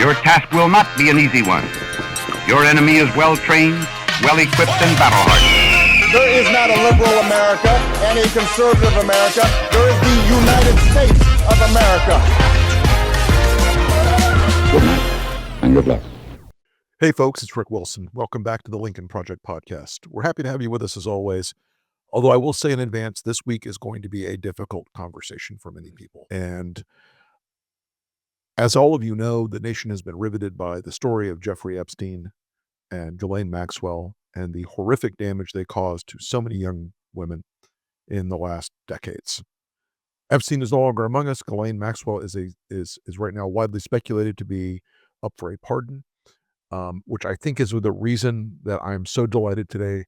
Your task will not be an easy one. Your enemy is well-trained, well-equipped, and battle-hardened. There is not a liberal America and a conservative America. There is the United States of America. Good night, and good luck. Hey folks, it's Rick Wilson. Welcome back to the Lincoln Project podcast. We're happy to have you with us as always. Although I will say in advance, this week is going to be a difficult conversation for many people. And as all of you know, the nation has been riveted by the story of Jeffrey Epstein and Ghislaine Maxwell and the horrific damage they caused to so many young women in the last decades. Epstein is no longer among us. Ghislaine Maxwell is right now widely speculated to be up for a pardon, which I think is the reason that I'm so delighted today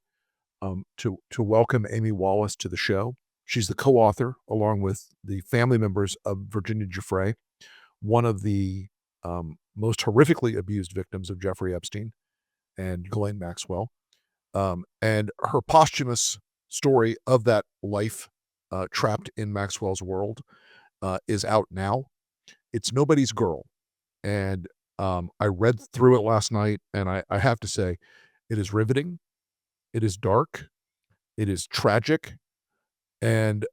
to welcome Amy Wallace to the show. She's the co-author, along with the family members of Virginia Giuffre, one of the most horrifically abused victims of Jeffrey Epstein and Ghislaine Maxwell. And her posthumous story of that life trapped in Maxwell's world is out now. It's Nobody's Girl. And I read through it last night, and I have to say, it is riveting. It is dark. It is tragic. And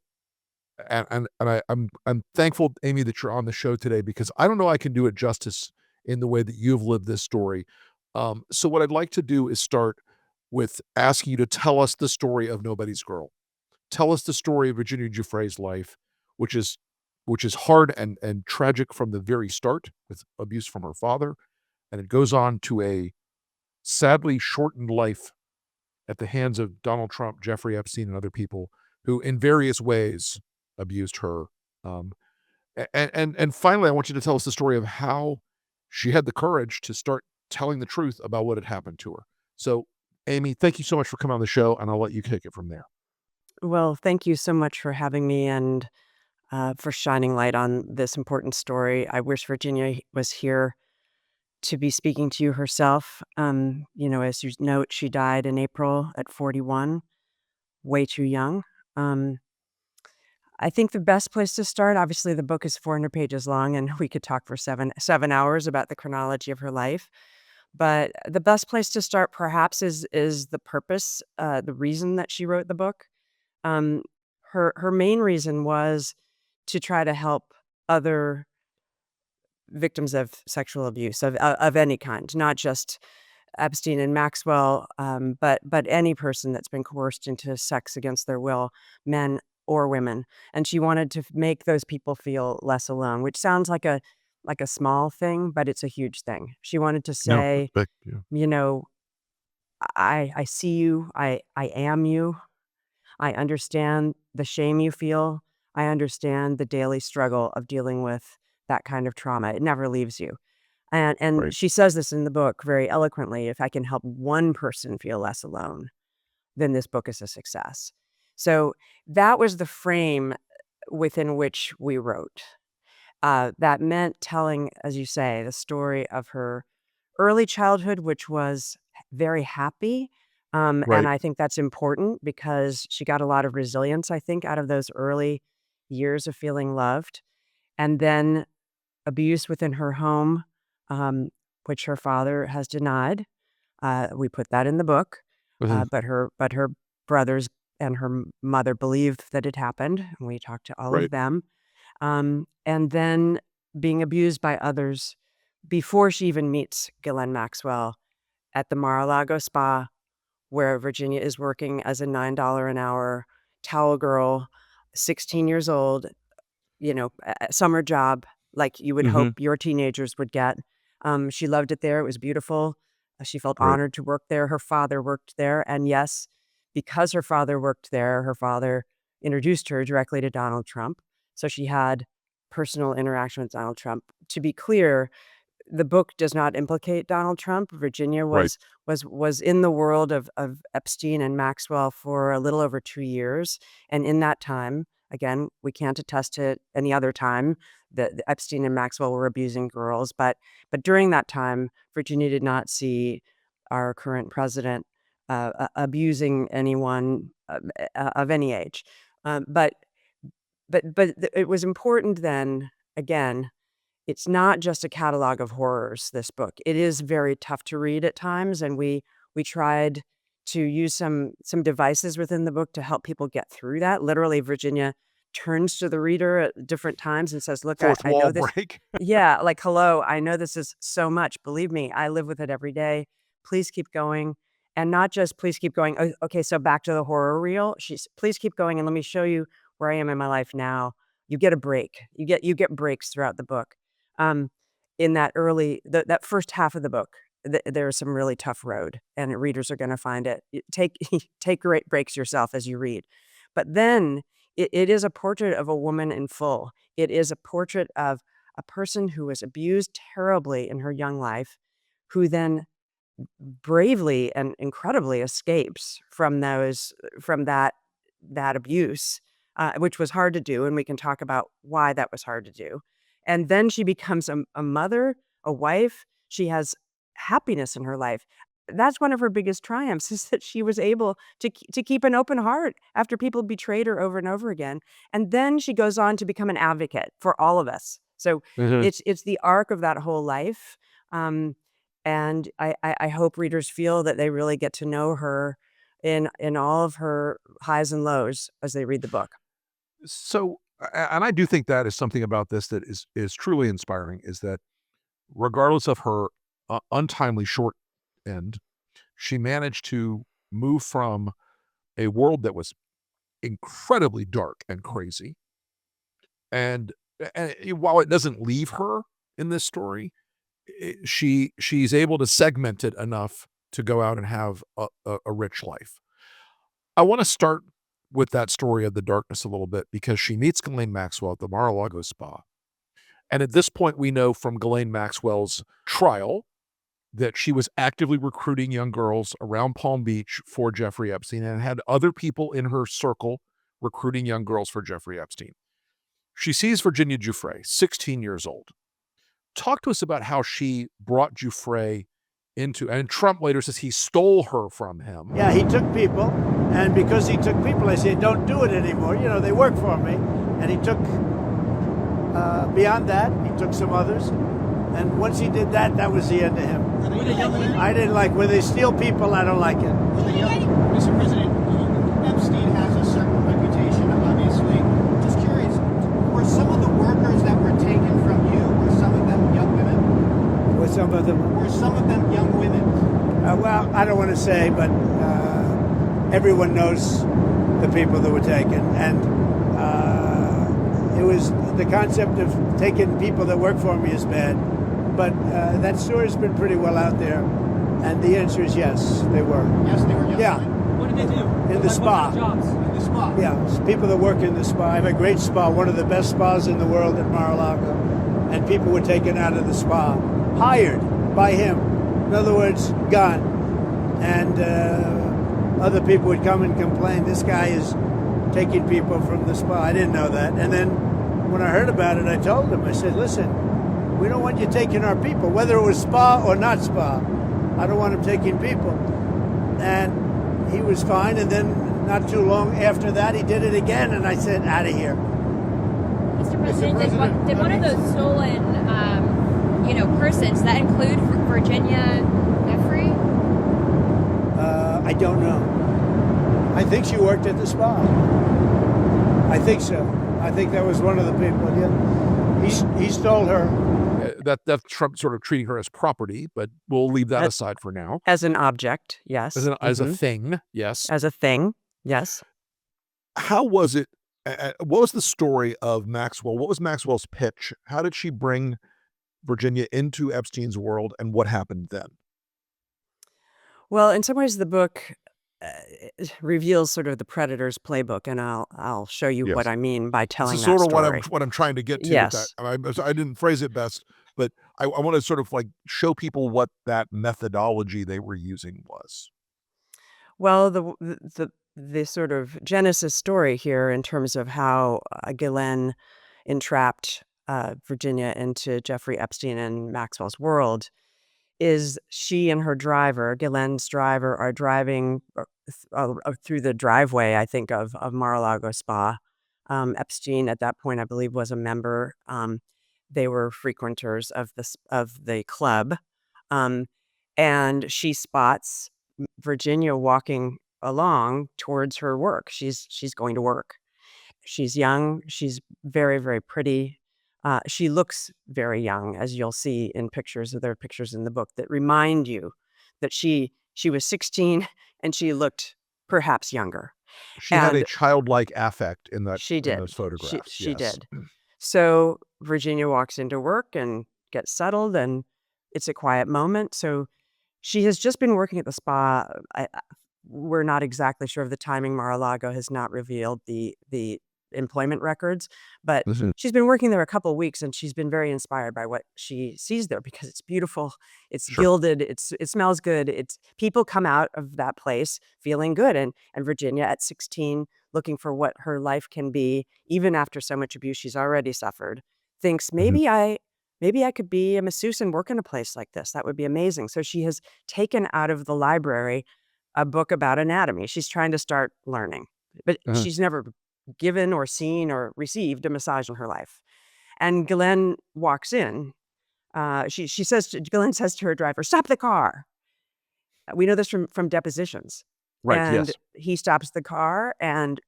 I'm thankful, Amy, that you're on the show today, because I don't know I can do it justice in the way that you've lived this story. So what I'd like to do is start with asking you to tell us the story of Nobody's Girl. Tell us the story of Virginia Giuffre's life, which is hard and tragic from the very start, with abuse from her father, and it goes on to a sadly shortened life at the hands of Donald Trump, Jeffrey Epstein, and other people who in various ways abused her. And finally, I want you to tell us the story of how she had the courage to start telling the truth about what had happened to her. So, Amy, thank you so much for coming on the show, and I'll let you kick it from there. Well, thank you so much for having me and for shining light on this important story. I wish Virginia was here to be speaking to you herself. As you note, she died in April at 41, way too young. I think the best place to start, obviously the book is 400 pages long, and we could talk for seven hours about the chronology of her life. But the best place to start perhaps is the purpose, the reason that she wrote the book. Her main reason was to try to help other victims of sexual abuse of any kind, not just Epstein and Maxwell, but any person that's been coerced into sex against their will, men or women. And she wanted to make those people feel less alone, which sounds like a small thing, but it's a huge thing. She wanted to say, I see you, I am you, I understand the shame you feel, I understand the daily struggle of dealing with that kind of trauma. It never leaves you. And Right. she says this in the book very eloquently: if I can help one person feel less alone, then this book is a success. So that was the frame within which we wrote. That meant telling, as you say, the story of her early childhood, which was very happy. And Right. I think that's important because she got a lot of resilience, I think, out of those early years of feeling loved. And then abuse within her home, which her father has denied. We put that in the book, Mhm. but her brothers and her mother believed that it happened. And we talked to all Right. of them. And then being abused by others before she even meets Ghislaine Maxwell at the Mar-a-Lago spa, where Virginia is working as a $9 an hour towel girl, 16 years old, a summer job like you would hope your teenagers would get. She loved it there. It was beautiful. She felt Right. honored to work there. Her father worked there. And yes, because her father worked there, her father introduced her directly to Donald Trump. So she had personal interaction with Donald Trump. To be clear, the book does not implicate Donald Trump. Virginia Right. was in the world of Epstein and Maxwell for a little over 2 years. And in that time, again, we can't attest to any other time that Epstein and Maxwell were abusing girls. But during that time, Virginia did not see our current president abusing anyone of any age. But it was important then, again, it's not just a catalog of horrors, this book. It is very tough to read at times, and we tried to use some devices within the book to help people get through that. Literally, Virginia turns to the reader at different times and says, "Look, Fourth I know wall this." break. Yeah, like, "Hello, I know this is so much. Believe me, I live with it every day. Please keep going." And not just, "Please keep going." Okay, so back to the horror reel. She's, "Please keep going, and let me show you where I am in my life now." You get a break. You get breaks throughout the book. Um, in that that first half of the book, there's some really tough road, and readers are gonna find it. Take take great breaks yourself as you read. But then it is a portrait of a woman in full. It is a portrait of a person who was abused terribly in her young life, who then bravely and incredibly escapes from that abuse, which was hard to do, and we can talk about why that was hard to do. And then she becomes a mother, a wife. She has happiness in her life. That's one of her biggest triumphs, is that she was able to keep an open heart after people betrayed her over and over again. And then she goes on to become an advocate for all of us. So Mhm. it's the arc of that whole life. Um, and I hope readers feel that they really get to know her in all of her highs and lows as they read the book. So, and I do think that is something about this that is truly inspiring, is that regardless of her untimely short end, she managed to move from a world that was incredibly dark and crazy. And, while it doesn't leave her in this story, she's able to segment it enough to go out and have a rich life. I want to start with that story of the darkness a little bit, because she meets Ghislaine Maxwell at the Mar-a-Lago spa. And at this point, we know from Ghislaine Maxwell's trial that she was actively recruiting young girls around Palm Beach for Jeffrey Epstein, and had other people in her circle recruiting young girls for Jeffrey Epstein. She sees Virginia Giuffre, 16 years old. Talk to us about how she brought Giuffre into, and Trump later says he stole her from him. Yeah, he took people, and because he took people, I said, don't do it anymore. You know, they work for me. And he took, beyond that, he took some others. And once he did that, that was the end of him. I didn't like, when they steal people, I don't like it. Mr. President, Epstein has a certain reputation, obviously. Just curious, were some of the workers that were taken from you, were some of them young women? With some of them. Were some of them young women? Well, I don't want to say, but everyone knows the people that were taken. And it was the concept of taking people that work for me is bad. But that story's been pretty well out there. And the answer is yes, they were. Yes, they were young Yeah. women. What did they do? In the spa. What kind of jobs? In the spa? Yeah, it's people that work in the spa. I have a great spa, one of the best spas in the world at Mar-a-Lago. And people were taken out of the spa, hired by him. In other words, gone. And other people would come and complain, this guy is taking people from the spa. I didn't know that. And then when I heard about it, I told him, I said, listen, we don't want you taking our people, whether it was spa or not spa. I don't want him taking people. And he was fine. And then not too long after that, he did it again. And I said, out of here. Mr. President, did one of those stolen, persons, that include Virginia Giuffre? I don't know. I think she worked at the spa. I think so. I think that was one of the people. Yeah, he stole her. That's Trump sort of treating her as property, but we'll leave that aside for now. As an object, yes. As a thing, yes. As a thing, yes. How was it? What was the story of Maxwell? What was Maxwell's pitch? How did she bring Virginia into Epstein's world, and what happened then? Well, in some ways, the book reveals sort of the predator's playbook, and I'll show you Yes. what I mean by telling This is that sort of story. what I'm trying to get to. Yes. With that. I didn't phrase it best, but I want to sort of like show people what that methodology they were using was. Well, the sort of genesis story here, in terms of how Ghislaine entrapped Virginia into Jeffrey Epstein and Maxwell's world, is she and her driver, Ghislaine's driver, are driving through the driveway, I think, of Mar-a-Lago Spa. Epstein, at that point, I believe, was a member. They were frequenters of the club, um, and she spots Virginia walking along towards her work. She's going to work. She's young. She's very, very pretty. She looks very young, as you'll see in pictures. There are pictures in the book that remind you that she was 16 and she looked perhaps younger. She had a And childlike affect in she did. those photographs. She Yes. did. So Virginia walks into work and gets settled, and it's a quiet moment. So she has just been working at the spa. We're not exactly sure of the timing. Mar-a-Lago has not revealed the employment records, but Mhm. she's been working there a couple of weeks, and she's been very inspired by what she sees there because it's beautiful, it's Sure. gilded, it smells good. It's people come out of that place feeling good, and Virginia at 16, looking for what her life can be, even after so much abuse she's already suffered, thinks Mhm. maybe I could be a masseuse and work in a place like this. That would be amazing. So she has taken out of the library a book about anatomy. She's trying to start learning, but Uh-huh. she's never given or seen or received a massage in her life. And Glenn walks in. Glenn says to her driver, "Stop the car." We know this from depositions. Right. And Yes. he stops the car, and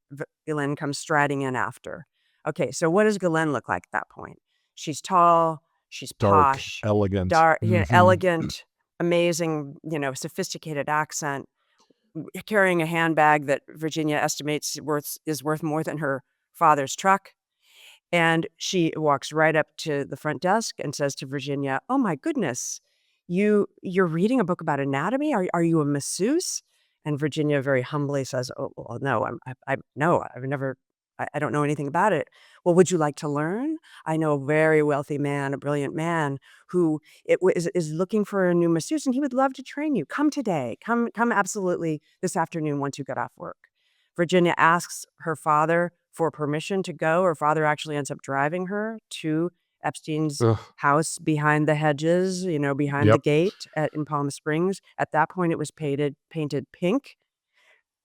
Glenn comes striding in after. Okay, so what does Glenn look like at that point? She's tall, she's Dark, posh, elegant. Mhm. elegant, amazing, sophisticated accent, carrying a handbag that Virginia estimates is worth more than her father's truck. And she walks right up to the front desk and says to Virginia, "Oh my goodness, you're reading a book about anatomy? Are you a masseuse?" And Virginia very humbly says, "Oh, well, no, no, I've never, I don't know anything about it." "Well, would you like to learn? I know a very wealthy man, a brilliant man who is looking for a new masseuse, and he would love to train you. Come today. Come absolutely this afternoon once you get off work." Virginia asks her father for permission to go. Her father actually ends up driving her to Epstein's Ugh. house behind the hedges, behind the Yep. gate in Palm Springs. At that point, it was painted pink.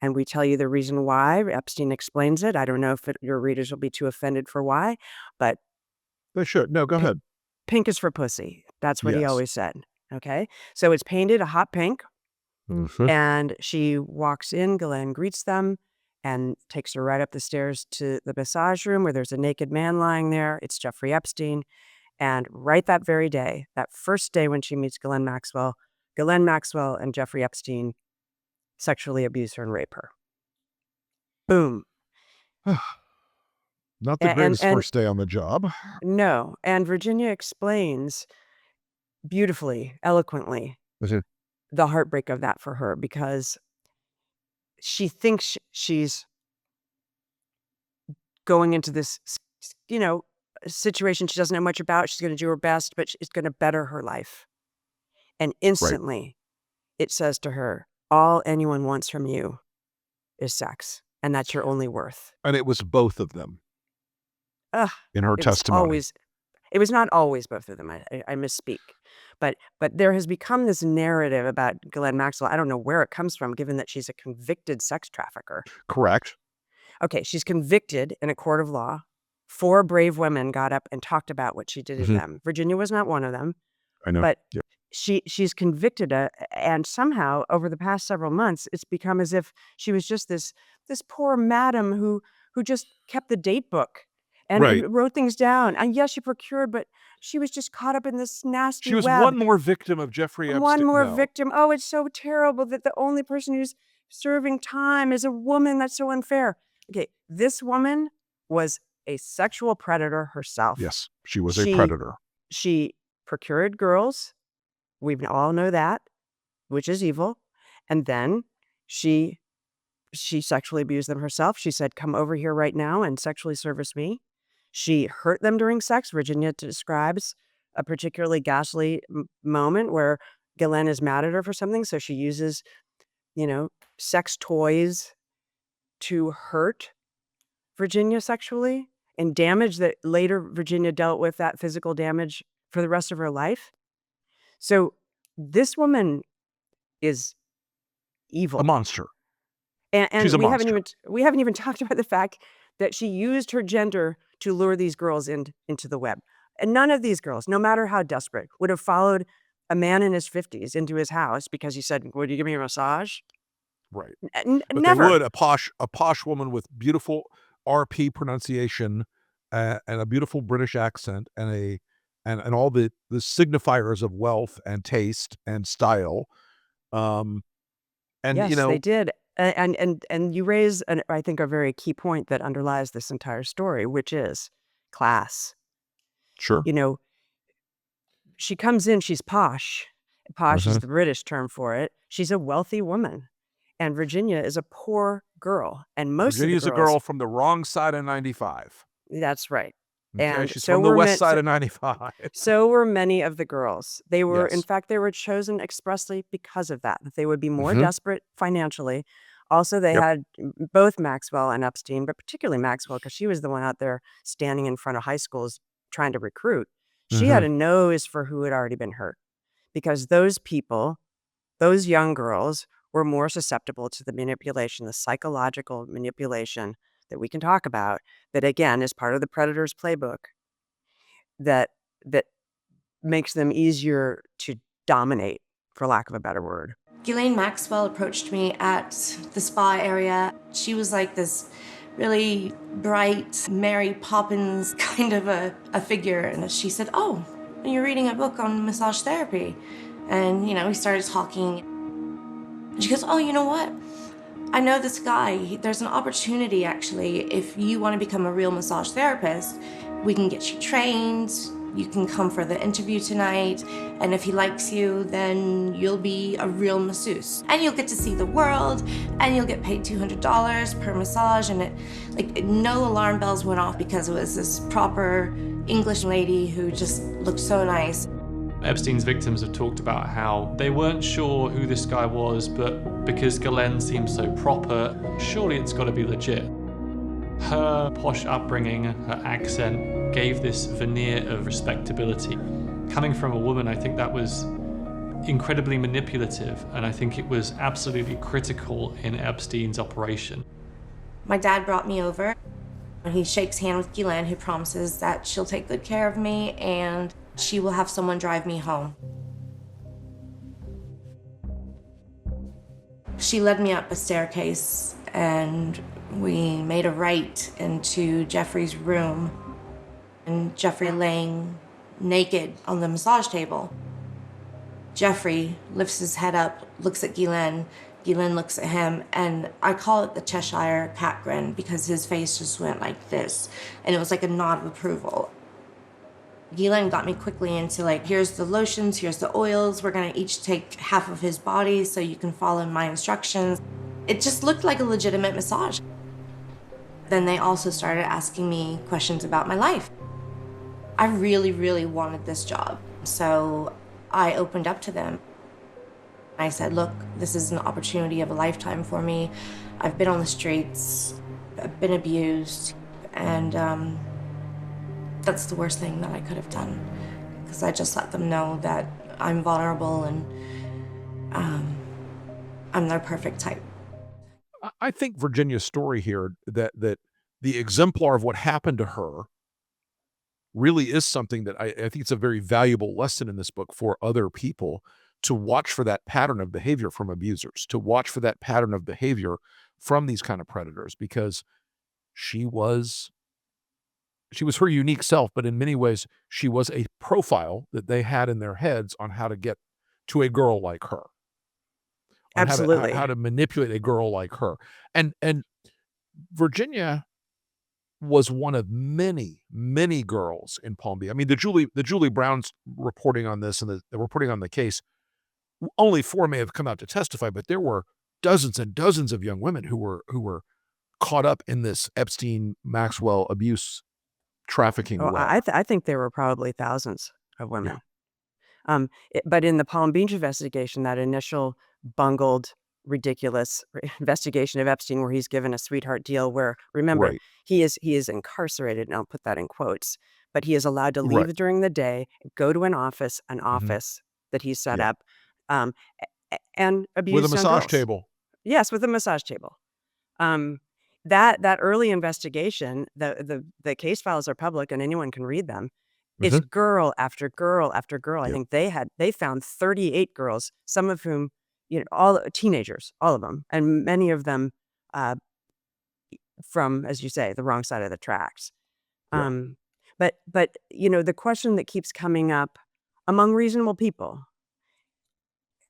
And we tell you the reason why. Epstein explains it. I don't know if your readers will be too offended for why, but They should. No, go pi- ahead. pink is for pussy. That's what he Yes. always said. Okay. So it's painted a hot pink. Mhm. And she walks in, Glenn greets them and takes her right up the stairs to the massage room where there's a naked man lying there. It's Jeffrey Epstein. And right that very day, that first day when she meets Glenn Maxwell and Jeffrey Epstein sexually abuse her and rape her. Boom. Not the And greatest first day on the job. no. And Virginia explains beautifully, eloquently, Mhm. the heartbreak of that for her because she thinks she's going into this, situation she doesn't know much about. She's going to do her best, but it's going to better her life. And Right. instantly, it says to her, all anyone wants from you is sex, and that's your only worth. And it was both of them Ugh, in her it was testimony. it was not always both of them. I misspeak. But there has become this narrative about Ghislaine Maxwell. I don't know where it comes from, given that she's a convicted sex trafficker. Correct. Okay, she's convicted in a court of law. 4 brave women got up and talked about what she did to Mhm. them. Virginia was not one of them, I know. but Yep. she's convicted, and somehow over the past several months, it's become as if she was just this poor madam who just kept the date book and Right. wrote things down. And yes, she procured, but she was just caught up in this nasty She was web. one more victim of Jeffrey Epstein. One more No. victim. Oh, it's so terrible that the only person who's serving time is a woman. That's so unfair. Okay, this woman was a sexual predator herself. Yes, she was a She predator. she procured girls. We all know that, which is evil. And then she sexually abused them herself. She said, "Come over here right now and sexually service me." She hurt them during sex. Virginia describes a particularly ghastly moment where Ghislaine is mad at her for something. So she uses, sex toys to hurt Virginia sexually and damage that later Virginia dealt with that physical damage for the rest of her life. So this woman is A evil. monster. And She's a we haven't monster. even talked about the fact that she used her gender to lure these girls into the web. And none of these girls, no matter how desperate, would have followed a man in his 50s into his house because he said, "Would you give me a massage?" Right. But Never. they would, a posh woman with beautiful RP pronunciation, and a beautiful British accent, and all the signifiers of wealth and taste and style. Um, and Yes, they did. And you raise, I think, a very key point that underlies this entire story, which is class. sure. You know, she comes in, she's posh. Posh is Mhm. the British term for it. She's a wealthy woman. And Virginia is a poor girl. And most of the Virginia's a girls, girl from the wrong side of 95. that's right. Okay, And she's so from the were west meant side of 95. so were many of the girls. They were, in Yes. fact, they were chosen expressly because of that they would be more Mhm. desperate financially. Also, they Yep. had both Maxwell and Epstein, but particularly Maxwell, because she was the one out there standing in front of high schools trying to recruit. She had Mhm. a nose for who had already been hurt because those people, those young girls, were more susceptible to the manipulation, the psychological manipulation that we can talk about, that again is part of the predator's playbook, that that makes them easier to dominate, for lack of a better word. Ghislaine Maxwell approached me at the spa area. She was like this really bright Mary Poppins kind of a figure. And she said, "Oh, you're reading a book on massage therapy." And, we started talking. And she goes, "Oh, you know what? I know this guy. There's an opportunity, actually. If you want to become a real massage therapist, we can get you trained. You can come for the interview tonight. And if he likes you, then you'll be a real masseuse. And you'll get to see the world, and you'll get paid $200 per massage." And no alarm bells went off because it was this proper English lady who just looked so nice. Epstein's victims have talked about how they weren't sure who this guy was, but because Ghislaine seemed so proper, surely it's got to be legit. Her posh upbringing, her accent, gave this veneer of respectability. Coming from a woman, I think that was incredibly manipulative, and I think it was absolutely critical in Epstein's operation. My dad brought me over. He shakes hand with Ghislaine, who promises that she'll take good care of me and she will have someone drive me home. She led me up a staircase and we made a right into Jeffrey's room, and Jeffrey laying naked on the massage table. Jeffrey lifts his head up, looks at Ghislaine. Ghislaine looks at him, and I call it the Cheshire cat grin because his face just went like this, and it was like a nod of approval. Ghislaine got me quickly into here's the lotions, here's the oils, we're gonna each take half of his body so you can follow my instructions. It just looked like a legitimate massage. Then they also started asking me questions about my life. I really, really wanted this job, so I opened up to them. I said, "Look, this is an opportunity of a lifetime for me. I've been on the streets, I've been abused, and that's the worst thing that I could have done, because I just let them know that I'm vulnerable and I'm their perfect type." I think Virginia's story here, that the exemplar of what happened to her really is something that I think it's a very valuable lesson in this book for other people, to watch for that pattern of behavior from abusers, to watch for that pattern of behavior from these kind of predators, because she was her unique self, but in many ways she was a profile that they had in their heads on how to get to a girl like her, on Absolutely. how to manipulate a girl like her. And Virginia was one of many, many girls in Palm Beach. I mean, the Julie Brown's reporting on this, and the reporting on the case, only 4 may have come out to testify, but there were dozens and dozens of young women who were caught up in this Epstein Maxwell abuse trafficking Oh, web. I think there were probably thousands of Yeah. women. But in the Palm Beach investigation, that initial bungled, ridiculous investigation of Epstein, where he's given a sweetheart deal, where, remember, Right. he is incarcerated, and I'll put that in quotes, but he is allowed to Right. leave during the day, go to an office Mhm. that he set Yeah. up, and abuse With a young massage girls. table. Yes, with a massage table. Um, that early investigation, the case files are public and anyone can read them. It's girl after girl after girl. I Yep. think they found 38 girls, some of whom, all teenagers, all of them, and many of them uh, from, as you say, the wrong side of the tracks. Yeah. But the question that keeps coming up among reasonable people,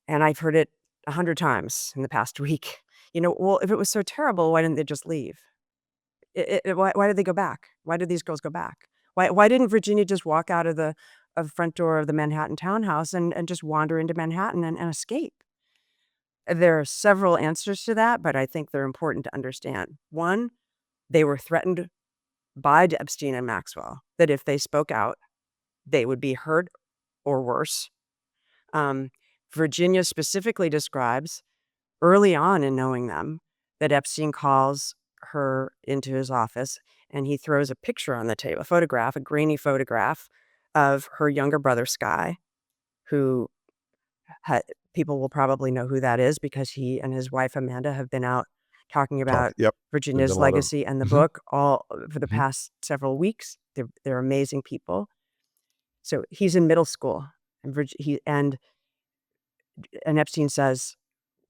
and I've heard it 100 times in the past week, well, if it was so terrible, why didn't they just leave? Why did they go back? Why did these girls go back? Why didn't Virginia just walk out of the front door of the Manhattan townhouse and just wander into Manhattan and escape? There are several answers to that, but I think they're important to understand. One, they were threatened by Epstein and Maxwell that if they spoke out, they would be hurt or worse. Virginia specifically describes early on in knowing them that Epstein calls her into his office and he throws a picture on the table, a grainy photograph of her younger brother, Sky, who people will probably know who that is because he and his wife, Amanda, have been out talking about Yep. Virginia's done a lot of- legacy and the Mhm. book all for the Mhm. past several weeks. They're amazing people. So he's in middle school, and and Epstein says,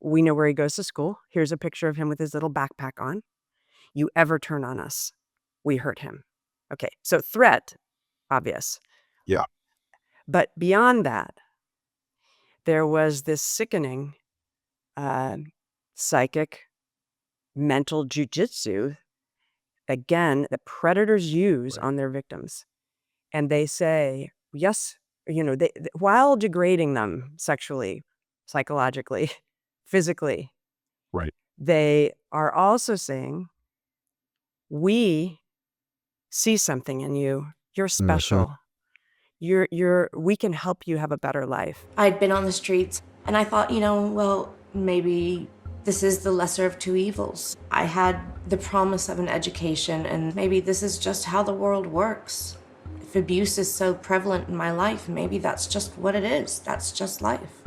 "We know where he goes to school. Here's a picture of him with his little backpack on. You ever turn on us, we hurt him." Okay, so threat, obvious. Yeah. But beyond that, there was this sickening psychic, mental jujitsu, again, that predators use Right. on their victims. And they say, yes, while degrading them sexually, psychologically, physically, Right. they are also saying, we see something in you. You're special. We can help you have a better life. I'd been on the streets and I thought, well, maybe this is the lesser of two evils. I had the promise of an education and maybe this is just how the world works. If abuse is so prevalent in my life, maybe that's just what it is. That's just life.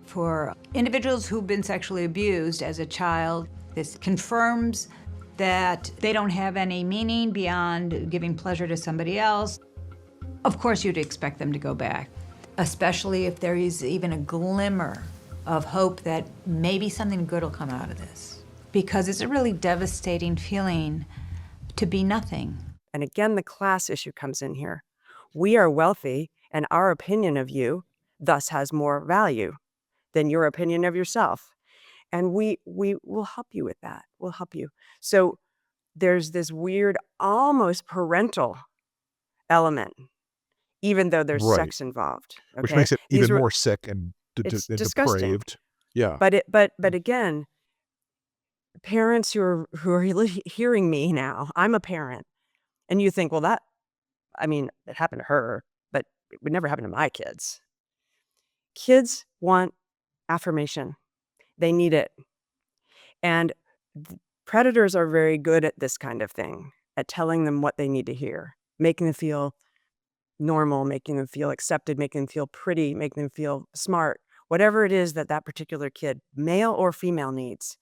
For individuals who've been sexually abused as a child, this confirms that they don't have any meaning beyond giving pleasure to somebody else. Of course, you'd expect them to go back, especially if there is even a glimmer of hope that maybe something good will come out of this. Because it's a really devastating feeling to be nothing. And again, the class issue comes in here. We are wealthy, and our opinion of you thus has more value than your opinion of yourself. And we will help you with that. We'll help you. So there's this weird, almost parental element, even though there's Right. sex involved. Which okay? makes it These even were- more sick and It's disgusting. depraved. Yeah. But again, parents who are hearing me now, I'm a parent, and you think, well, it happened to her, but it would never happen to my kids. Kids want affirmation. They need it. And predators are very good at this kind of thing, at telling them what they need to hear, making them feel normal, making them feel accepted, making them feel pretty, making them feel smart, whatever it is that particular kid, male or female, needs.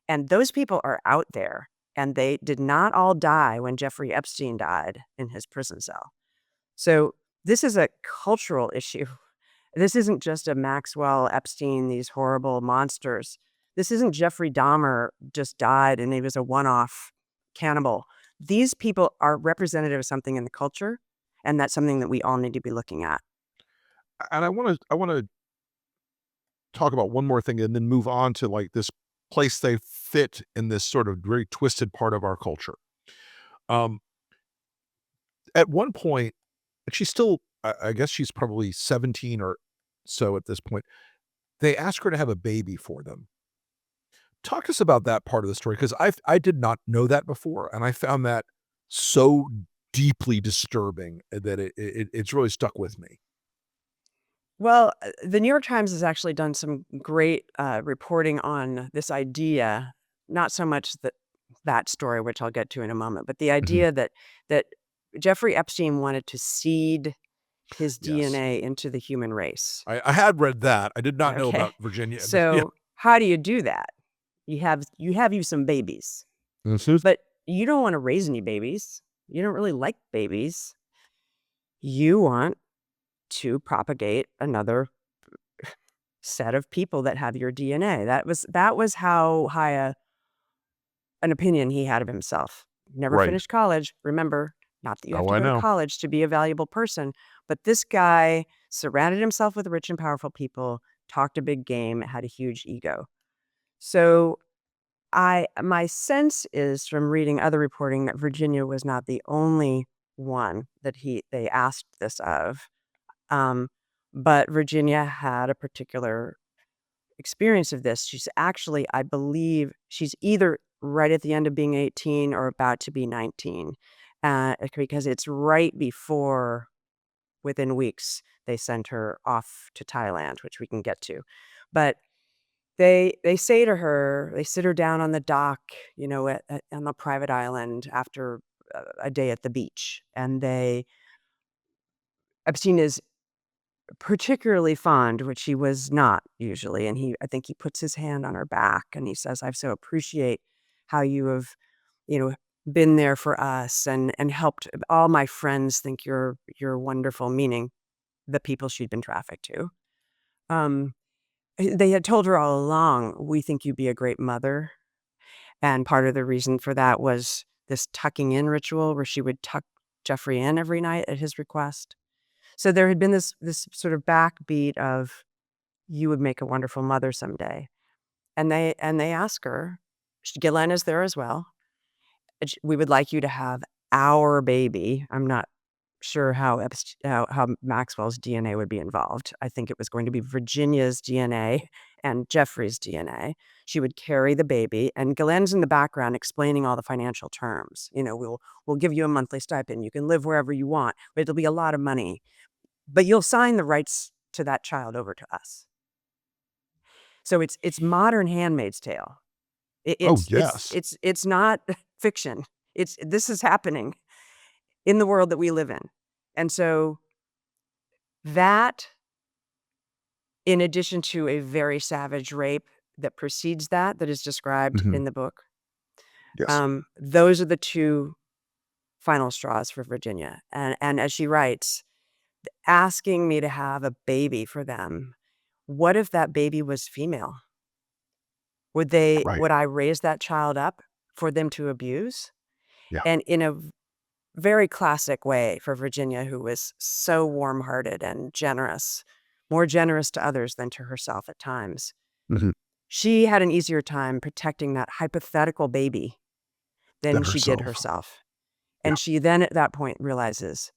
And those people are out there, and they did not all die when Jeffrey Epstein died in his prison cell. So this is a cultural issue. This isn't just a Maxwell, Epstein, these horrible monsters. This isn't Jeffrey Dahmer just died and he was a one-off cannibal. These people are representative of something in the culture, and that's something that we all need to be looking at. And I want to talk about one more thing and then move on to like this place they fit in this sort of very twisted part of our culture. At one point, and she's still, I guess she's probably 17 or so at this point, they asked her to have a baby for them. Talk to us about that part of the story, because I did not know that before, and I found that so deeply disturbing that it's really stuck with me. Well, the New York Times has actually done some great reporting on this idea, not so much that story, which I'll get to in a moment, but the idea that Jeffrey Epstein wanted to seed his Yes. DNA into the human race. I had read that. I did not know Okay. about Virginia. So Yeah. how do you do that? You have some babies, but you don't want to raise any babies. You don't really like babies. you want to propagate another set of people that have your DNA. That was how high an opinion he had of himself. Never Right. finished college. Remember, not that you have Oh, to I go to know. college to be a valuable person, but this guy surrounded himself with rich and powerful people, talked a big game, had a huge ego. So my sense is from reading other reporting that Virginia was not the only one that they asked this of. Um, but Virginia had a particular experience of this. She's actually, I believe, she's either right at the end of being 18 or about to be 19, because it's right before, within weeks, they sent her off to Thailand, which we can get to. But they say to her, they sit her down on the dock, on the private island after a day at the beach, and Epstein is particularly fond, which he was not usually, and I think he puts his hand on her back and he says, "I so appreciate how you have, you know, been there for us and helped all my friends think you're wonderful," meaning the people she'd been trafficked to. Um, they had told her all along, "We think you'd be a great mother." And part of the reason for that was this tucking in ritual where she would tuck Jeffrey in every night at his request. So there had been this sort of backbeat of, "You would make a wonderful mother someday." And they ask her, Ghislaine is there as well, "We would like you to have our baby." I'm not sure how Maxwell's DNA would be involved. I think it was going to be Virginia's DNA and Jeffrey's DNA. She would carry the baby, and Ghislaine's in the background explaining all the financial terms. We'll give you a monthly stipend. You can live wherever you want, but it'll be a lot of money. But you'll sign the rights to that child over to us. So it's modern Handmaid's Tale. Oh, yes. It's not fiction. This is happening in the world that we live in. And so that, in addition to a very savage rape that precedes that is described Mhm. in the book, Yes. those are the two final straws for Virginia. And as she writes, asking me to have a baby for them, what if that baby was female? Would Right. I raise that child up for them to abuse? Yeah. And in a very classic way for Virginia, who was so warm-hearted and generous, more generous to others than to herself at times. Mhm. She had an easier time protecting that hypothetical baby than Than she did herself. herself. Yeah. And she then at that point realizes,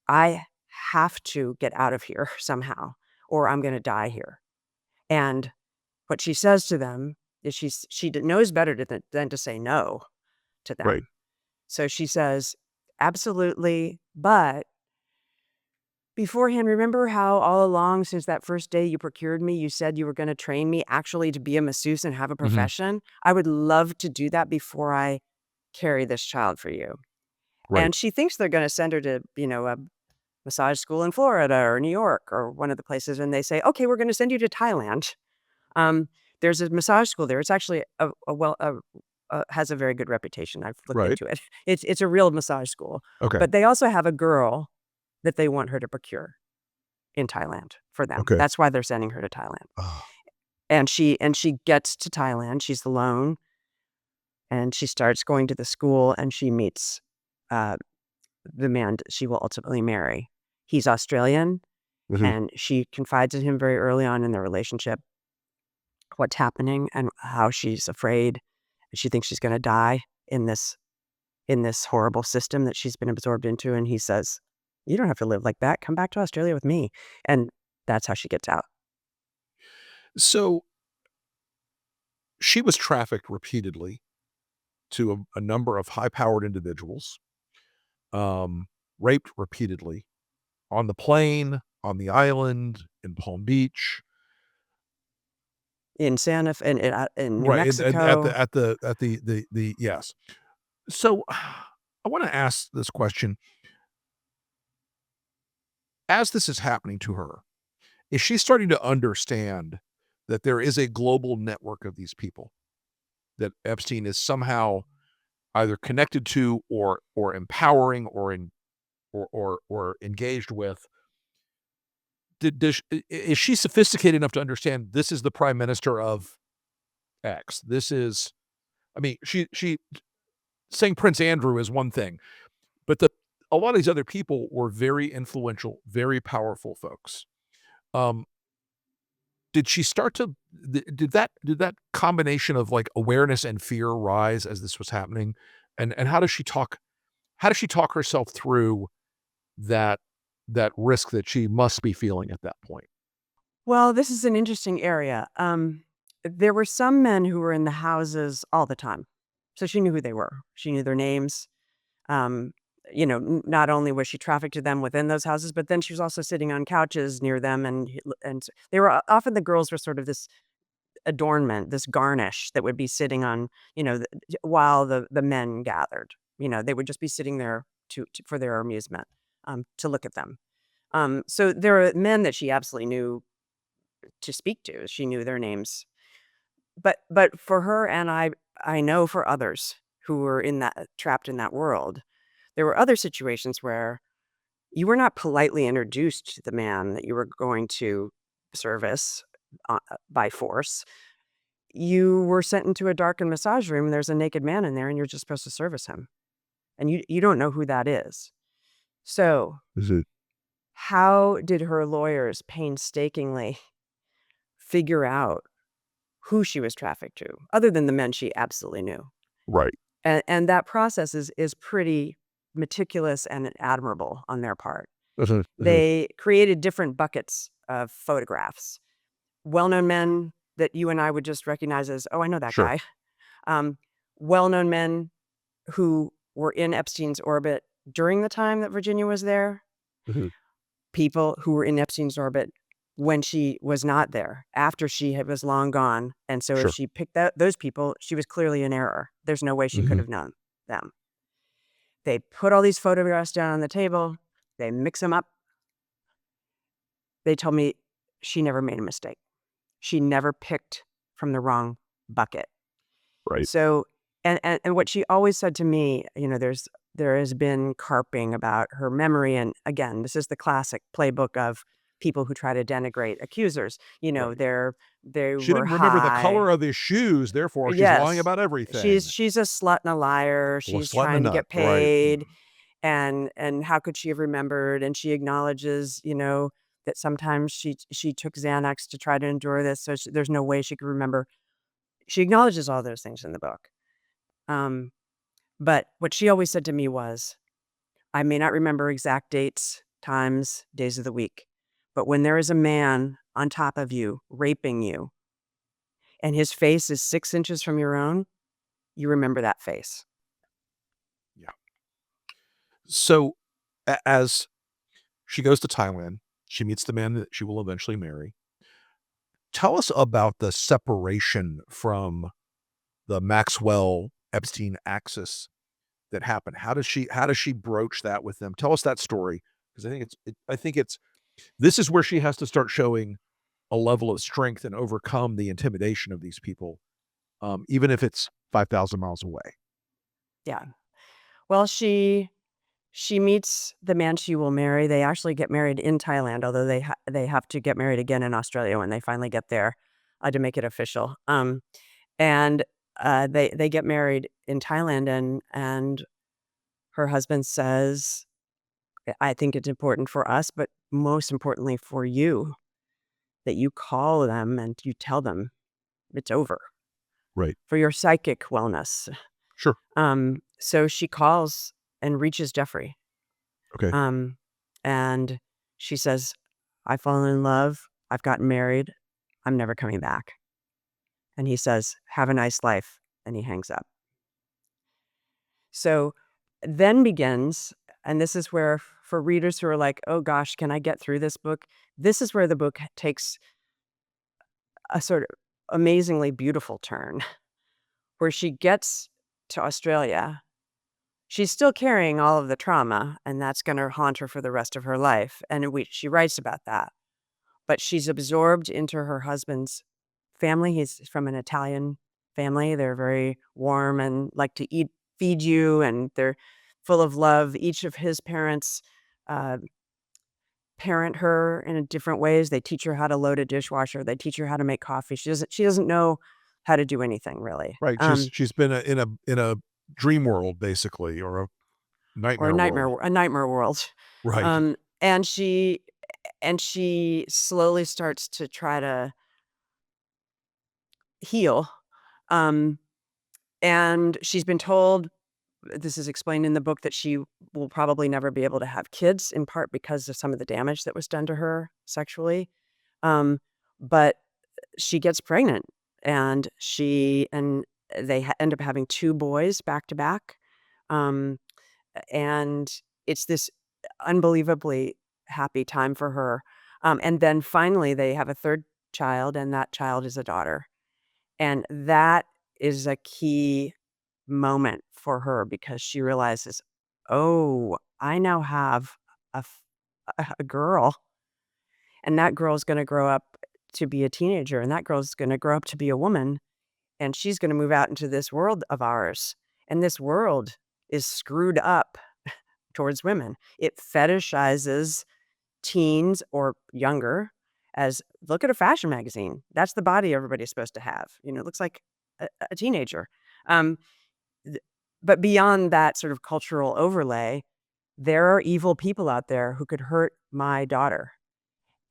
I have to get out of here somehow, or I'm gonna die here. And what she says to them is she knows better than to say no to Right. them. So she says, "Absolutely, but beforehand, remember how all along since that first day you procured me, you said you were gonna train me actually to be a masseuse and have a Mhm. profession? I would love to do that before I carry this child for you." Right. And she thinks they're gonna send her to, a massage school in Florida or New York or one of the places, and they say, "Okay, we're gonna send you to Thailand." Um, there's a massage school there. It's actually has a very good reputation. I've looked Right. into it. It's a real massage school. Okay. But they also have a girl that they want her to procure in Thailand for them. Okay. That's why they're sending her to Thailand. Ah, And she gets to Thailand. She's alone, and she starts going to the school, and she meets uh, the man that she will ultimately marry. He's Australian, mhm. and she confides in him very early on in their relationship what's happening and how she's afraid. She thinks she's gonna die in this horrible system that she's been absorbed into, and he says, "You don't have to live like that. Come back to Australia with me." And that's how she gets out. So she was trafficked repeatedly to a number of high-powered individuals, raped repeatedly on the plane, on the island, in Palm Beach. In Santa F in New Right, and at Mexico. the yes. So, I wanna ask this question. As this is happening to her, is she starting to understand that there is a global network of these people that Epstein is somehow either connected to or empowering or or engaged with, is she sophisticated enough to understand this is the prime minister of X? This is, I mean, she saying Prince Andrew is one thing, but a lot of these other people were very influential, very powerful folks. Um, did she start to did that combination of like awareness and fear rise as this was happening? And how does she talk herself through that risk that she must be feeling at that point? Well, this is an interesting area. There were some men who were in the houses all the time. So she knew who they were. She knew their names. Um, not only was she trafficked to them within those houses, but then she was also sitting on couches near them, and they were often the girls were sort of this adornment, this garnish that would be sitting on, while the men gathered. They would just be sitting there for their amusement, to look at them. So there are men that she absolutely knew to speak to. She knew their names. But for her, and I know for others who were trapped in that world, there were other situations where you were not politely introduced to the man that you were going to service by force. You were sent into a darkened massage room, and there's a naked man in there, and you're just supposed to service him. And you don't know who that is. So Is it how did her lawyers painstakingly figure out who she was trafficked to, other than the men she absolutely knew? right? And that process is pretty meticulous and admirable on their part. They created different buckets of photographs. Well-known men that you and I would just recognize as, oh, I know that Sure. guy. Well-known men who were in Epstein's orbit during the time that Virginia was there. Mhm. People who were in Epstein's orbit when she was not there, after she was long gone. And so Sure. if she picked those people, she was clearly in error. There's no way she could have known them. They put all these photographs down on the table. They mix them up. They told me she never made a mistake. She never picked from the wrong bucket. Right. So, and what she always said to me, there has been carping about her memory. And again, this is the classic playbook of people who try to denigrate accusers. They She were didn't remember the high. color of his shoes, therefore she's lying Yes. about everything. She's a slut and a liar. Well, She's slut and a trying to nut, get right. paid. And how could she have remembered? And she acknowledges, that sometimes she took Xanax to try to endure this. So there's no way she could remember. She acknowledges all those things in the book. But what she always said to me was, I may not remember exact dates, times, days of the week, but when there is a man on top of you, raping you, and his face is 6 inches from your own, you remember that face. Yeah. So as she goes to Thailand, she meets the man that she will eventually marry. Tell us about the separation from the Maxwell Epstein axis that happened. How does she broach that with them? Tell us that story, because I think it's this is where she has to start showing a level of strength and overcome the intimidation of these people, even if it's 5,000 miles away. Yeah. Well, she meets the man she will marry. They actually get married in Thailand, although they have to get married again in Australia when they finally get there, to make it official. And they get married in Thailand, and her husband says, I think it's important for us, but most importantly for you, that you call them and you tell them it's over Right. for your psychic wellness. Sure. So she calls and reaches Jeffrey. Okay. And she says, I've fallen in love. I've gotten married. I'm never coming back. And he says, have a nice life. And he hangs up. So then begins, and this is where, for readers who are like, oh gosh, can I get through this book? This is where the book takes a sort of amazingly beautiful turn, where she gets to Australia. She's still carrying all of the trauma, and that's going to haunt her for the rest of her life. And she writes about that. But she's absorbed into her husband's family. He's from an Italian family. They're very warm and like to feed you, and they're full of love. Each of his parents uh, parent her in different ways. They teach her how to load a dishwasher. They teach her how to make coffee. She doesn't know how to do anything really. Right. She's been in a dream world basically, or a Or nightmare world. a nightmare world. Right. Um, and she slowly starts to try to heal. Um, and she's been told, this is explained in the book, that she will probably never be able to have kids, in part because of some of the damage that was done to her sexually. Um, but she gets pregnant, and they end up having 2 boys back to back. Um, and it's this unbelievably happy time for her. And then finally they have a 3rd child, and that child is a daughter. And that is a key moment for her because she realizes, "Oh, I now have a f a girl, and that girl's gonna grow up to be a teenager, and that girl's gonna grow up to be a woman, and she's gonna move out into this world of ours, and this world is screwed up towards women." It fetishizes teens or younger as, "Look at a fashion magazine. That's the body everybody's supposed to have. It looks like a teenager." Um, th but beyond that sort of cultural overlay, there are evil people out there who could hurt my daughter,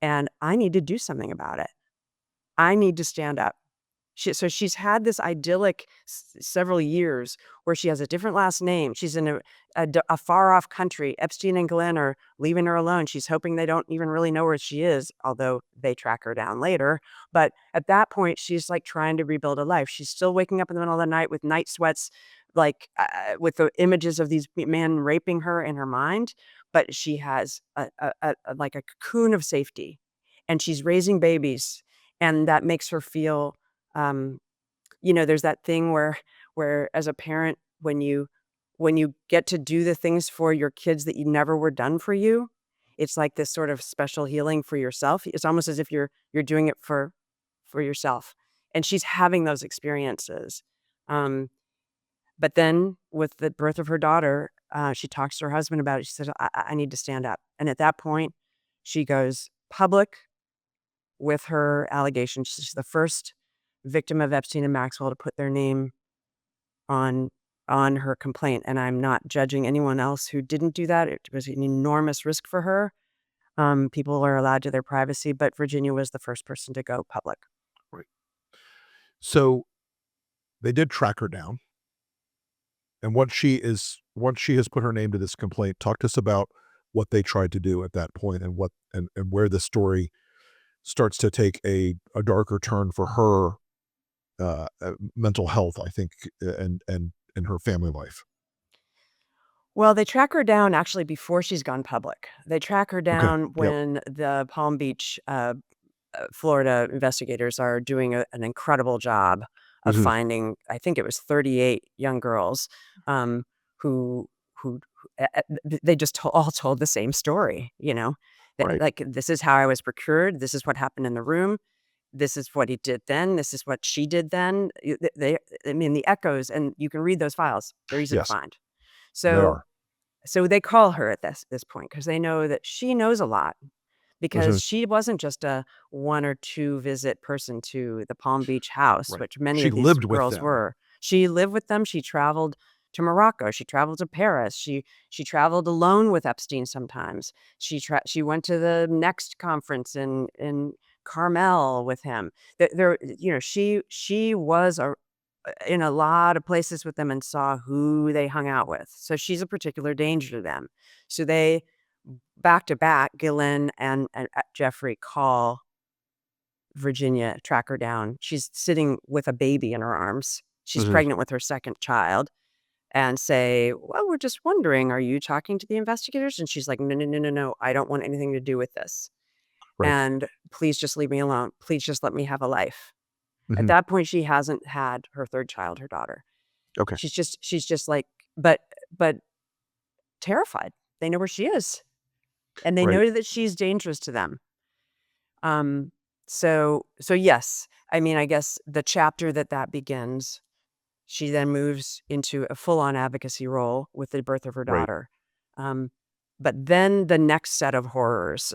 and I need to do something about it. I need to stand up. So she's had this idyllic several years where she has a different last name. She's in a far off country. Epstein and Glenn are leaving her alone. She's hoping they don't even really know where she is, although they track her down later. But at that point, she's like trying to rebuild a life. She's still waking up in the middle of the night with night sweats, like with the images of these men raping her in her mind. But she has like a cocoon of safety, and she's raising babies, and that makes her feel um, there's that thing where as a parent, when you get to do the things for your kids that you never were done for you, it's like this sort of special healing for yourself. It's almost as if you're doing it for yourself. And she's having those experiences. Um, but then with the birth of her daughter, she talks to her husband about it. She says, I need to stand up. And at that point, she goes public with her allegations. She's the first victim of Epstein and Maxwell to put their name on her complaint, and I'm not judging anyone else who didn't do that. It was an enormous risk for her. People are allowed to their privacy, but Virginia was the first person to go public. Right. So they did track her down. And once she has put her name to this complaint, talk to us about what they tried to do at that point, and where the story starts to take a darker turn for her mental health, I think, and in her family life. Well, they track her down actually before she's gone public. They track her Okay. down Yep. when the Palm Beach, Florida investigators are doing an incredible job of Mhm. finding, I think it was 38 young girls, who they just all told the same story, Right. like, "This is how I was procured. This is what happened in the room. This is what he did then. This is what she did then." I mean, the echoes, and you can read those files. They're easy to Yes, find. they So are. so they call her at this point because they know that she knows a lot, Mhm. because she wasn't just a 1 or 2 visit person to the Palm Beach house, Right. which many She of these lived with girls them. were. She lived with them. She traveled to Morocco. She traveled to Paris. She traveled alone with Epstein sometimes. She went to the Next conference in Carmel with him. She was in a lot of places with them and saw who they hung out with. So she's a particular danger to them. So they back to back, Gillen and Jeffrey call Virginia, track her down. She's sitting with a baby in her arms. She's Mhm. pregnant with her 2nd child, and say, "Well, we're just wondering, are you talking to the investigators?" And she's like, "No, no, no, no, no. I don't want anything to do with this. Right. And please just leave me alone. Please just let me have a life." At Mhm. that point, she hasn't had her 3rd child, her daughter. Okay. She's just like, but terrified. They know where she is, and they Right. know that she's dangerous to them. Um, so yes, I mean, I guess the chapter that begins, she then moves into a full-on advocacy role with the birth of her Right. daughter. Um, But then the next set of horrors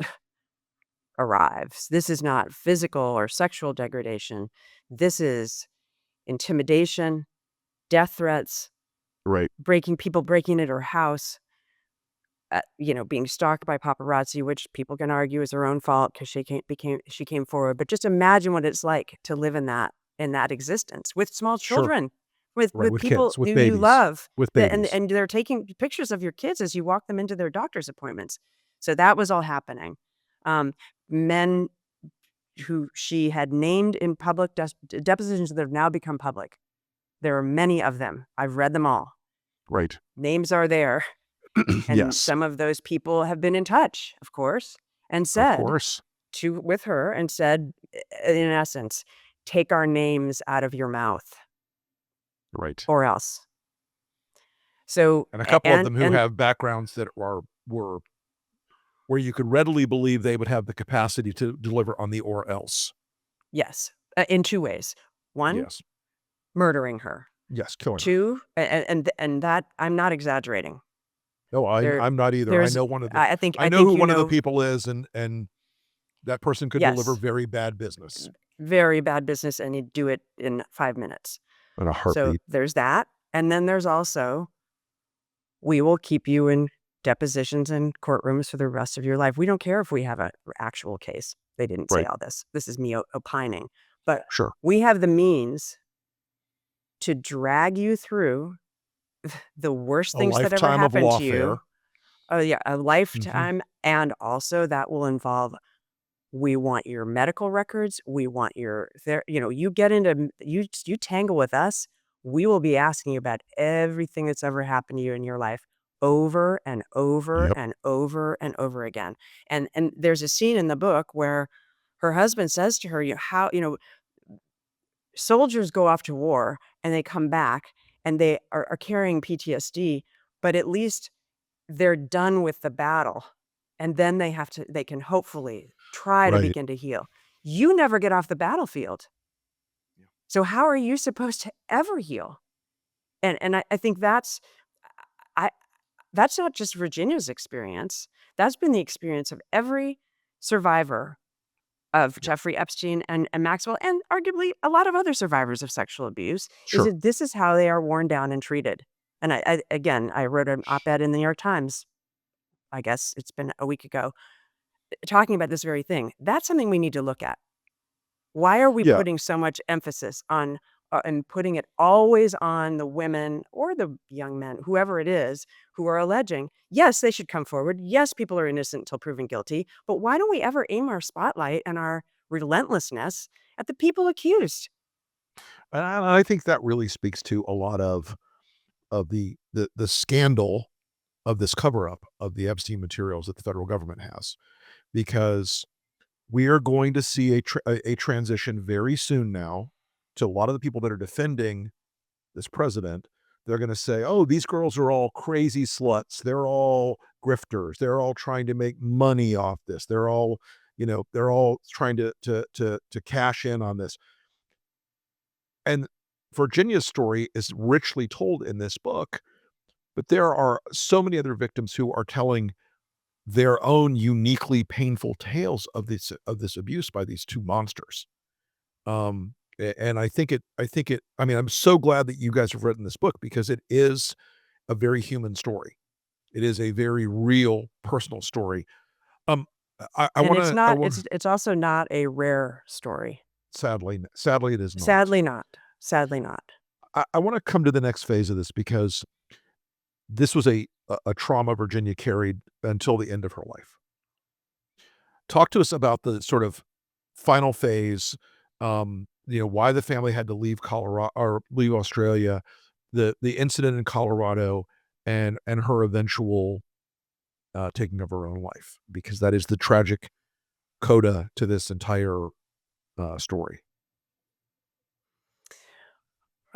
arrives. This is not physical or sexual degradation. This is intimidation, death threats, Right. breaking into her house, being stalked by paparazzi, which people can argue is her own fault because she came forward. But just imagine what it's like to live in that existence with small Sure. children, with Right. With people kids, with who you babies. love, With and babies. they're taking pictures of your kids as you walk them into their doctor's appointments. So that was all happening. Men who she had named in public depositions that have now become public. There are many of them. I've read them all. Right. Names are there. And Yes. some of those people have been in touch, of course, and Of said course. with her and said, in essence, take our names out of your mouth Right. or else. So, And a couple of them who and have backgrounds that were where you could readily believe they would have the capacity to deliver on the or else. yes, in two ways. One, Yes. murdering her. Yes. Killing her. Two, and that I'm not exaggerating. No, I'm not either. I There's, know one of the. I think I know think who you one of the know, people is, and that person could deliver yes, very bad business very bad business, and he'd do it in 5 minutes. in a So heartbeat. there's that, and then there's also, we will keep you in depositions and courtrooms for the rest of your life. We don't care if we have an actual case. They didn't say Right. all this. This is me opining, but Sure. we have the means to drag you through the worst A things that ever lifetime of happened to you. lawfare. Oh yeah, a Mhm. lifetime, and also that will involve, we want your medical records, we want your you get into you tangle with us, we will be asking you about everything that's ever happened to you in your life over and over Yep. and over and over again. And there's a scene in the book where her husband says to her, soldiers go off to war and they come back and they are carrying PTSD, but at least they're done with the battle. And then they can hopefully try to Right. begin to heal. You never get off the battlefield. So how are you supposed to ever heal? And I think that's not just Virginia's experience. That's been the experience of every survivor of Jeffrey Epstein and Maxwell, and arguably a lot of other survivors of sexual abuse, Sure. is that this is how they are worn down and treated. And I wrote an op-ed in the New York Times, I guess it's been a week ago, talking about this very thing. That's something we need to look at. Why are we Yeah. putting so much emphasis on and putting it always on the women or the young men, whoever it is, who are alleging? Yes, they should come forward. Yes, people are innocent until proven guilty. But why don't we ever aim our spotlight and our relentlessness at the people accused? And I think that really speaks to a lot of the scandal of this cover-up of the Epstein materials that the federal government has, because we are going to see a transition very soon now to a lot of the people that are defending this president. They're going to say, "Oh, these girls are all crazy sluts. They're all grifters. They're all trying to make money off this. They're all trying to cash in on this." And Virginia's story is richly told in this book, but there are so many other victims who are telling their own uniquely painful tales of this abuse by these two monsters. And I think it, I mean, I'm so glad that you guys have written this book, because it is a very human story. It is a very real personal story. I And want it's to, not, it's also not a rare story. sadly, it is not. Sadly not. Sadly not. I want to come to the next phase of this, because this was a trauma Virginia carried until the end of her life. Talk to us about the sort of final phase, why the family had to leave Colorado or leave Australia, the incident in Colorado, and her eventual taking of her own life, because that is the tragic coda to this entire story.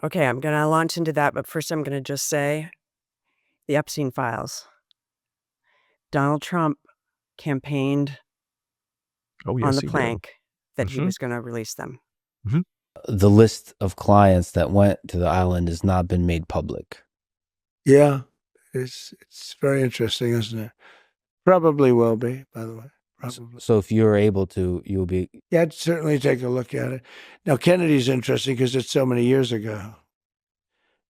Okay, I'm going to launch into that, but first I'm going to just say the Epstein files. Donald Trump campaigned Oh, on yes, the he did. plank that he Mhm. was going to release them. The list of clients that went to the island has not been made public. Yeah, it's very interesting, isn't it? Probably will be, by the way. Probably. So if you're able to, you'll be. Yeah, I'd certainly take a look at it. Now, Kennedy's interesting because it's so many years ago.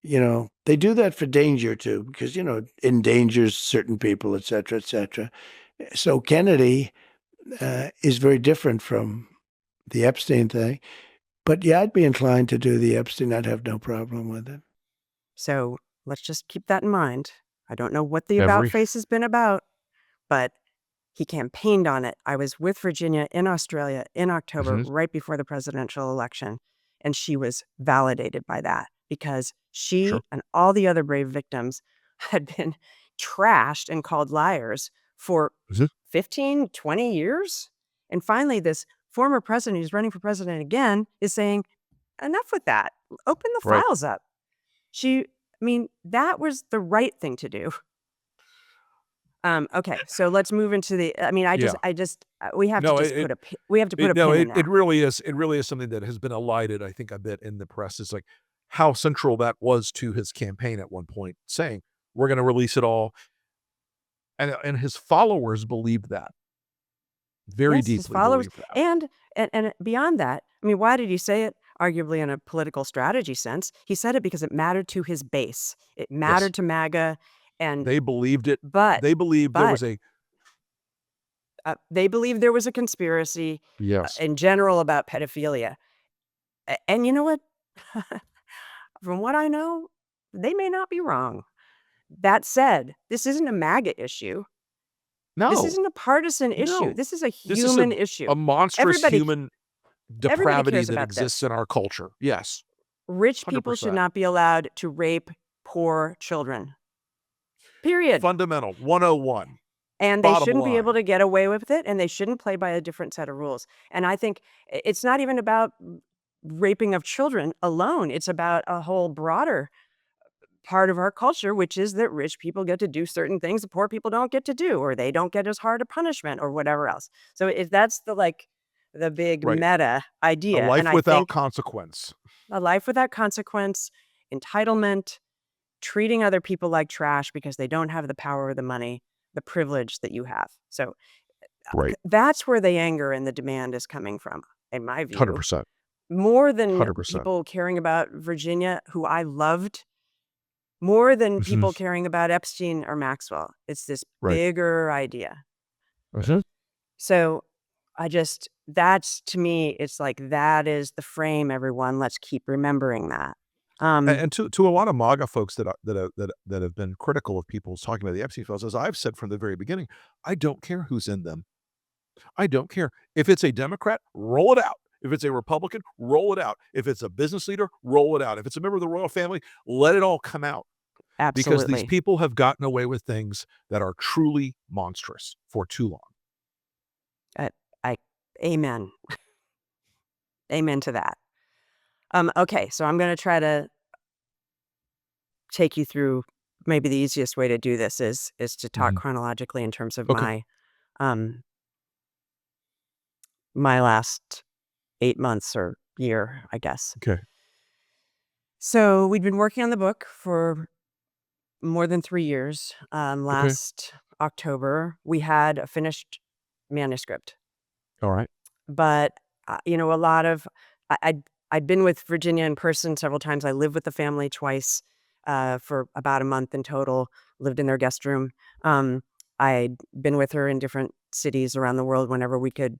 They do that for danger too, because, endangers certain people, et cetera, et cetera. So Kennedy is very different from the Epstein thing. But yeah, I'd be inclined to do the Epstein. I'd have no problem with it. So let's just keep that in mind. I don't know what the about face has been about, but he campaigned on it. I was with Virginia in Australia in October, right before the presidential election, and she was validated by that because she and all the other brave victims had been trashed and called liars for 15, 20 years. And finally, this former president who's running for president again is saying, enough with that. Open the files up. That was the right thing to do. Okay, so let's move into the. We have to just put a pin in that. It really is. It really is something that has been elided, I think, a bit in the press. It's like how central that was to his campaign at one point, saying we're going to release it all, and his followers believed that very deeply. His followers, believed that. and beyond that, why did he say it? Arguably in a political strategy sense, he said it because it mattered to his base. It mattered to MAGA. And they believed it, but they believed there was a. They believed there was a conspiracy, Yes, in general about pedophilia. And you know what? From what I know, they may not be wrong. That said, this isn't a MAGA issue. No, this isn't a partisan issue. This is a human issue. A monstrous human depravity that exists in our culture. Yes, rich people 100%. Should not be allowed to rape poor children. Period. Fundamental 101. And they shouldn't be able to get away with it, and they shouldn't play by a different set of rules. And I think it's not even about raping of children alone. It's about a whole broader part of our culture, which is that rich people get to do certain things that poor people don't get to do, or they don't get as hard a punishment or whatever else. So if that's the big meta idea. A life without consequence. A life without consequence, entitlement, treating other people like trash because they don't have the power or the money, the privilege that you have. So that's where the anger and the demand is coming from, in my view. 100%. More than 100%. people caring about Virginia, who I loved, more than people caring about Epstein or Maxwell. It's this bigger idea. So that's, to me, it's like, that is the frame, everyone. Let's keep remembering that. And to a lot of MAGA folks that have been critical of people talking about the Epstein files, as I've said from the very beginning, I don't care who's in them. I don't care. If it's a Democrat, roll it out. If it's a Republican, roll it out. If it's a business leader, roll it out. If it's a member of the royal family, let it all come out. Absolutely. Because these people have gotten away with things that are truly monstrous for too long. Amen. Amen to that. Okay, so I'm going to try to take you through. Maybe the easiest way to do this is to talk chronologically in terms of my last 8 months or year, I guess. Okay. So we'd been working on the book for more than 3 years. Last October, we had a finished manuscript. All right. But a lot of I'd been with Virginia in person several times. I lived with the family twice for about a month in total, lived in their guest room. I'd been with her in different cities around the world whenever we could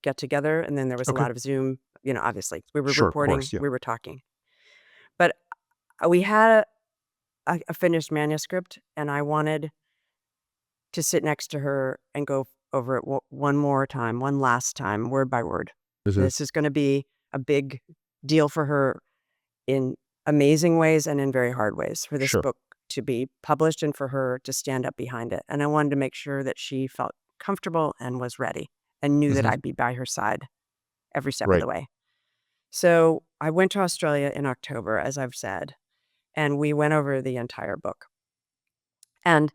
get together. And then there was a lot of Zoom, obviously. We were reporting, we were talking. But we had a finished manuscript, and I wanted to sit next to her and go over it one last time, word by word. This is going to be a big deal for her in amazing ways and in very hard ways, for this book to be published and for her to stand up behind it. And I wanted to make sure that she felt comfortable and was ready and knew that I'd be by her side every step of the way. So I went to Australia in October, as I've said, and we went over the entire book. And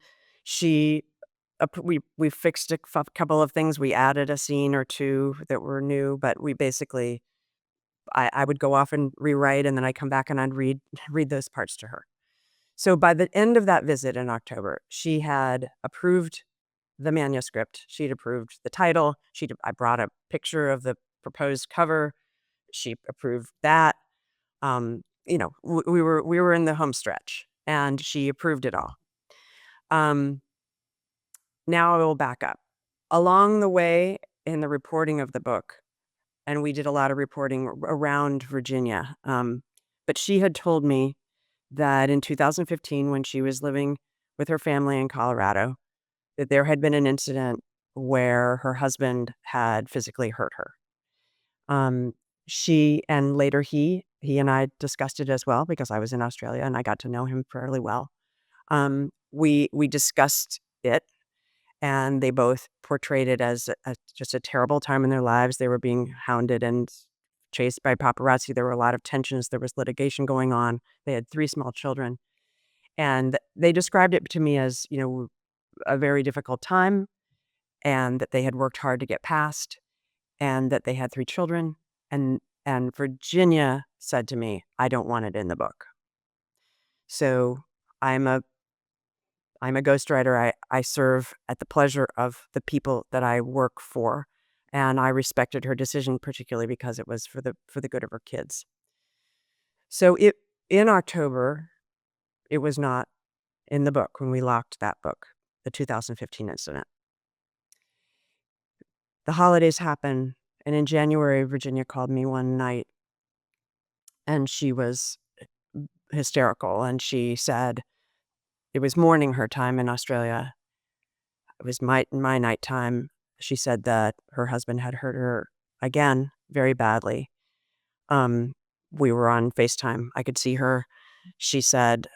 we fixed a couple of things. We added a scene or two that were new, but we basically, I would go off and rewrite, and then I'd come back and I'd read those parts to her. So by the end of that visit in October, she had approved the manuscript. She'd approved the title. I brought a picture of the proposed cover. She approved that. We were in the home stretch, and she approved it all. Now I will back up. Along the way in the reporting of the book, and we did a lot of reporting around Virginia, but she had told me that in 2015, when she was living with her family in Colorado, that there had been an incident where her husband had physically hurt her. She and later he and I discussed it as well, because I was in Australia and I got to know him fairly well. We discussed it, and they both portrayed it as just a terrible time in their lives. They were being hounded and chased by paparazzi. There were a lot of tensions. There was litigation going on. They had 3 small children, and they described it to me as, a very difficult time, and that they had worked hard to get past, and that they had 3 children. And Virginia said to me, "I don't want it in the book." So I'm a ghostwriter. I serve at the pleasure of the people that I work for, and I respected her decision, particularly because it was for the good of her kids. So in October, it was not in the book when we locked that book, the 2015 incident. The holidays happen, and in January, Virginia called me one night, and she was hysterical, and she said it was morning her time in Australia. It was my nighttime. She said that her husband had hurt her again very badly. We were on FaceTime. I could see her. She said,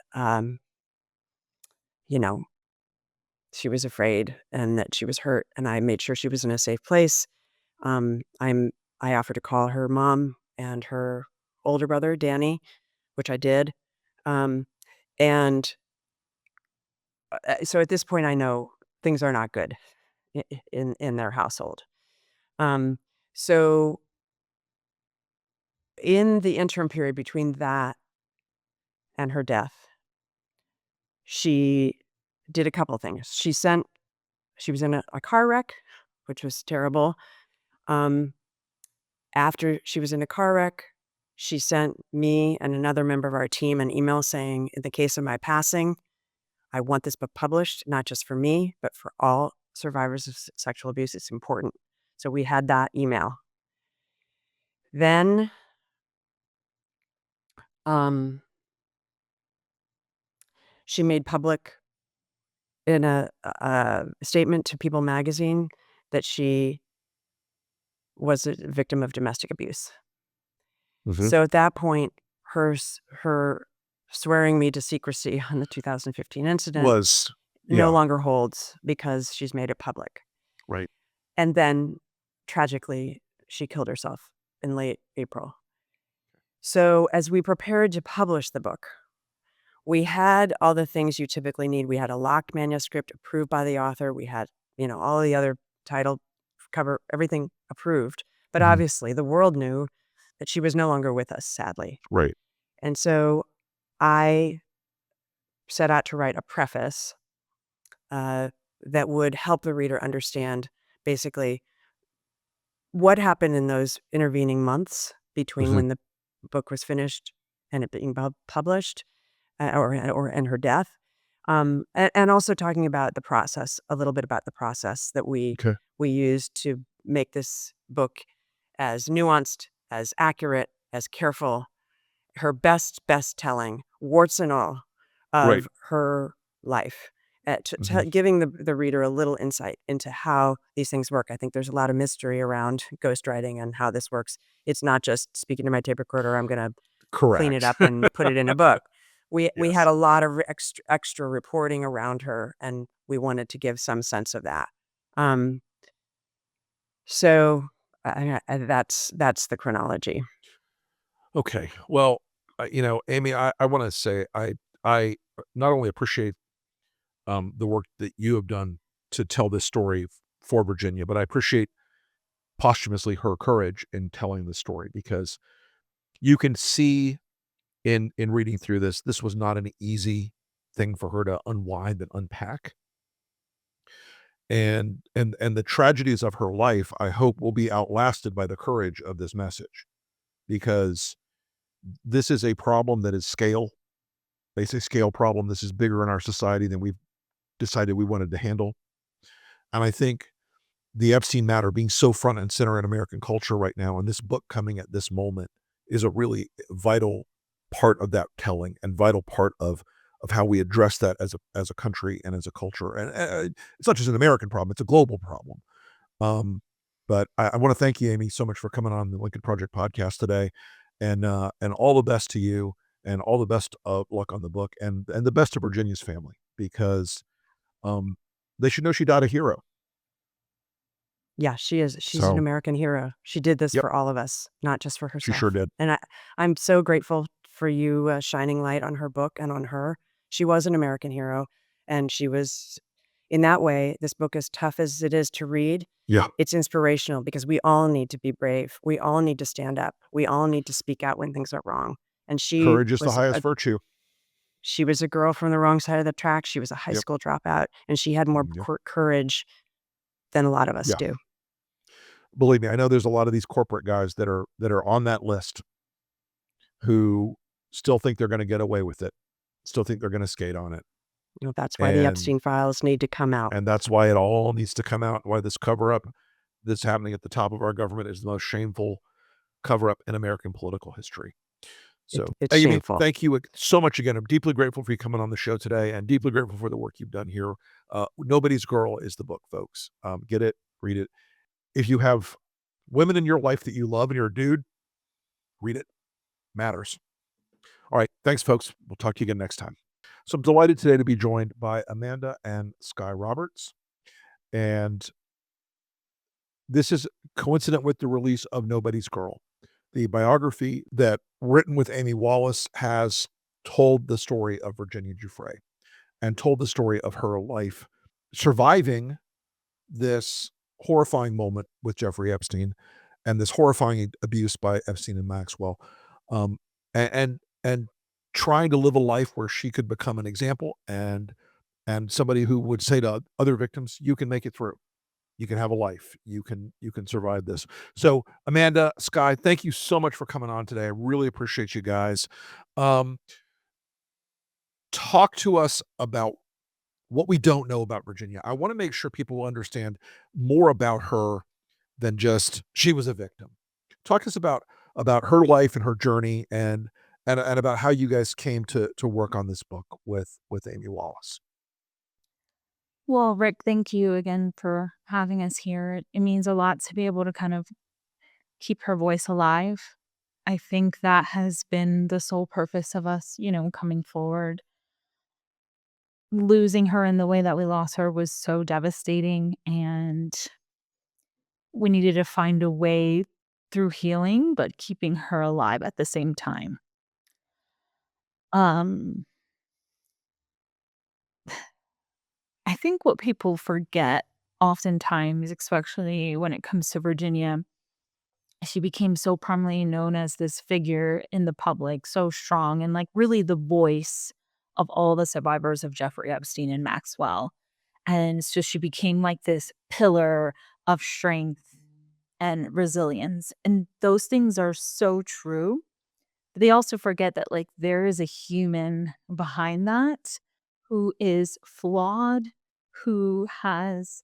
she was afraid and that she was hurt, and I made sure she was in a safe place. I offered to call her mom and her older brother, Danny, which I did. And so at this point, I know things are not good in their household. So in the interim period between that and her death, she did a couple things. She was in a car wreck, which was terrible. After she was in a car wreck, she sent me and another member of our team an email saying, "In the case of my passing, I want this book published, not just for me, but for all survivors of sexual abuse. It's important." So we had that email. Then she made public in a statement to People magazine that she was a victim of domestic abuse. So at that point, her swearing me to secrecy on the 2015 incident Was no longer holds, because she's made it public. right. And then, tragically, she killed herself in late April. So as we prepared to publish the book, we had all the things you typically need. We had a locked manuscript approved by the author. We had, all the other title, cover, everything approved. But obviously, the world knew that she was no longer with us, sadly. Right. And so I set out to write a preface that would help the reader understand basically what happened in those intervening months between when the book was finished and it being published, and her death, and also talking about the process, a little bit about the process that we used to make this book as nuanced, as accurate, as careful, her best telling, warts and all, of her life, giving the reader a little insight into how these things work. I think there's a lot of mystery around ghostwriting and how this works. It's not just speaking to my tape recorder, I'm going to clean it up and put it in a book. We had a lot of extra reporting around her, and we wanted to give some sense of that. So that's the chronology. Okay. Well, Amy, I want to say I not only appreciate the work that you have done to tell this story for Virginia, but I appreciate posthumously her courage in telling the story, because you can see in reading through this was not an easy thing for her to unwind and unpack. And the tragedies of her life, I hope, will be outlasted by the courage of this message, because this is a problem that is scale. They say scale problem. This is bigger in our society than we've decided we wanted to handle. And I think the Epstein matter being so front and center in American culture right now, and this book coming at this moment, is a really vital part of that telling, and vital part of how we address that as a country and as a culture. And it's not just an American problem; it's a global problem. But I want to thank you, Amy, so much for coming on the Lincoln Project podcast today, and all the best to you, and all the best of luck on the book, and the best to Virginia's family, because they should know she died a hero. Yeah, she is. She's an So, American hero. She did this yep, for all of us, not just for she sure herself. did. And I'm so grateful for you shining light on her book and on her. She was an American hero, and she was, in that way, this book, as tough as it is to read, Yeah, it's inspirational, because we all need to be brave. We all need to stand up. We all need to speak out when things are wrong. And courage is the highest virtue. she was a girl from the wrong side of the track. She was a high Yep. school dropout, and she had more Yep. courage than a lot of us Yeah. do. Believe me, I know there's a lot of these corporate guys that are on that list who still think they're going to get away with it, still think they're going to skate on it, You know, that's why the and Epstein files need to come out. that's why it all needs to come out. Why this cover up that's happening at the top of our government is the most shameful cover up in American political history. So, It's Amy, shameful. thank you so much again. I'm deeply grateful for you coming on the show today, and deeply grateful for the work you've done here. Nobody's Girl is the book, folks. Get it, read it. If you have women in your life that you love and you're a dude, read it. Matters. All right. Thanks, folks. We'll talk to you again next time. So I'm delighted today to be joined by Amanda and Sky Roberts. And this is coincident with the release of Nobody's Girl. The biography that, written with Amy Wallace, has told the story of Virginia Giuffre, and told the story of her life surviving this horrifying moment with Jeffrey Epstein, and this horrifying abuse by Epstein and Maxwell, and trying to live a life where she could become an example, and somebody who would say to other victims, "You can make it through. You can have a life. You can survive this." So, Amanda, Sky, thank you so much for coming on today. I really appreciate you guys. Um, Talk to us about what we don't know about Virginia. I want to make sure people understand more about her than just she was a victim. Talk to us about her life and her journey, and about how you guys came to work on this book with Amy Wallace. Well, Rick, thank you again for having us here. It means a lot to be able to kind of keep her voice alive. I think that has been the sole purpose of us, coming forward. Losing her in the way that we lost her was so devastating, and we needed to find a way through healing, but keeping her alive at the same time. Um, I think what people forget oftentimes, especially when it comes to Virginia, she became so prominently known as this figure in the public, so strong, and like really the voice of all the survivors of Jeffrey Epstein and Maxwell. And so she became like this pillar of strength and resilience. And those things are so true. But they also forget that like there is a human behind that who is flawed, who has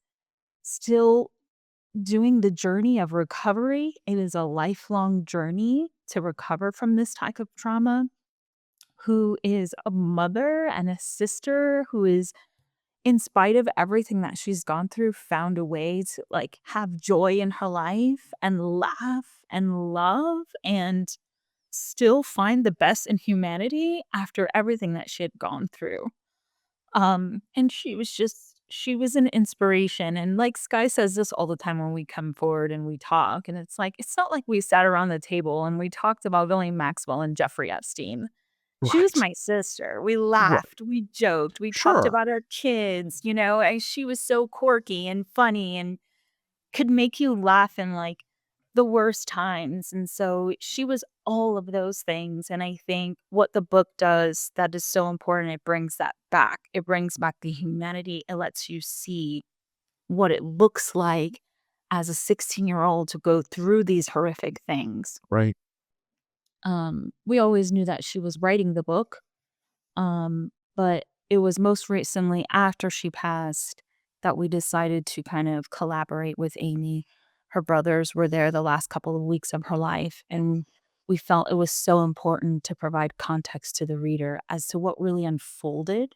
still doing the journey of recovery. It is a lifelong journey to recover from this type of trauma, who is a mother and a sister who is, in spite of everything that she's gone through, found a way to like have joy in her life and laugh and love and still find the best in humanity after everything that she had gone through. And she was an inspiration. And like Sky says this all the time when we come forward and we talk. And it's like, it's not like we sat around the table and we talked about William Maxwell and Jeffrey Epstein. She was Right. my sister. We Right. laughed, we joked, we talked Sure. about our kids, and she was so quirky and funny and could make you laugh in like the worst times. And so she was all of those things. And I think what the book does that is so important, it brings that back. It brings back the humanity. It lets you see what it looks like as a 16-year-old to go through these horrific things. Right. We always knew that she was writing the book, but it was most recently after she passed that we decided to kind of collaborate with Amy. Her brothers were there the last couple of weeks of her life, and we felt it was so important to provide context to the reader as to what really unfolded.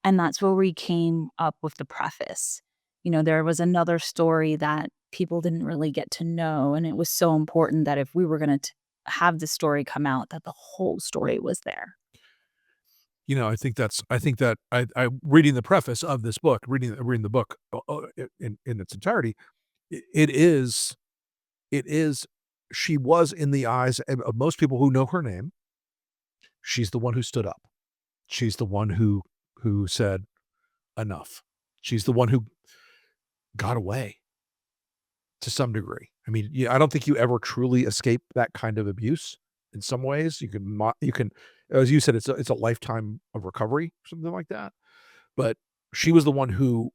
And that's where we came up with the preface. There was another story that people didn't really get to know, and it was so important that if we were going to have the story come out, that the whole story was there. I think that I reading the preface of this book, reading the book in its entirety, it is she was, in the eyes of most people who know her name, she's the one who stood up. She's the one who said enough. She's the one who got away to some degree. I mean, I don't think you ever truly escape that kind of abuse. In some ways, you can, as you said, it's a lifetime of recovery, something like that. But she was the one who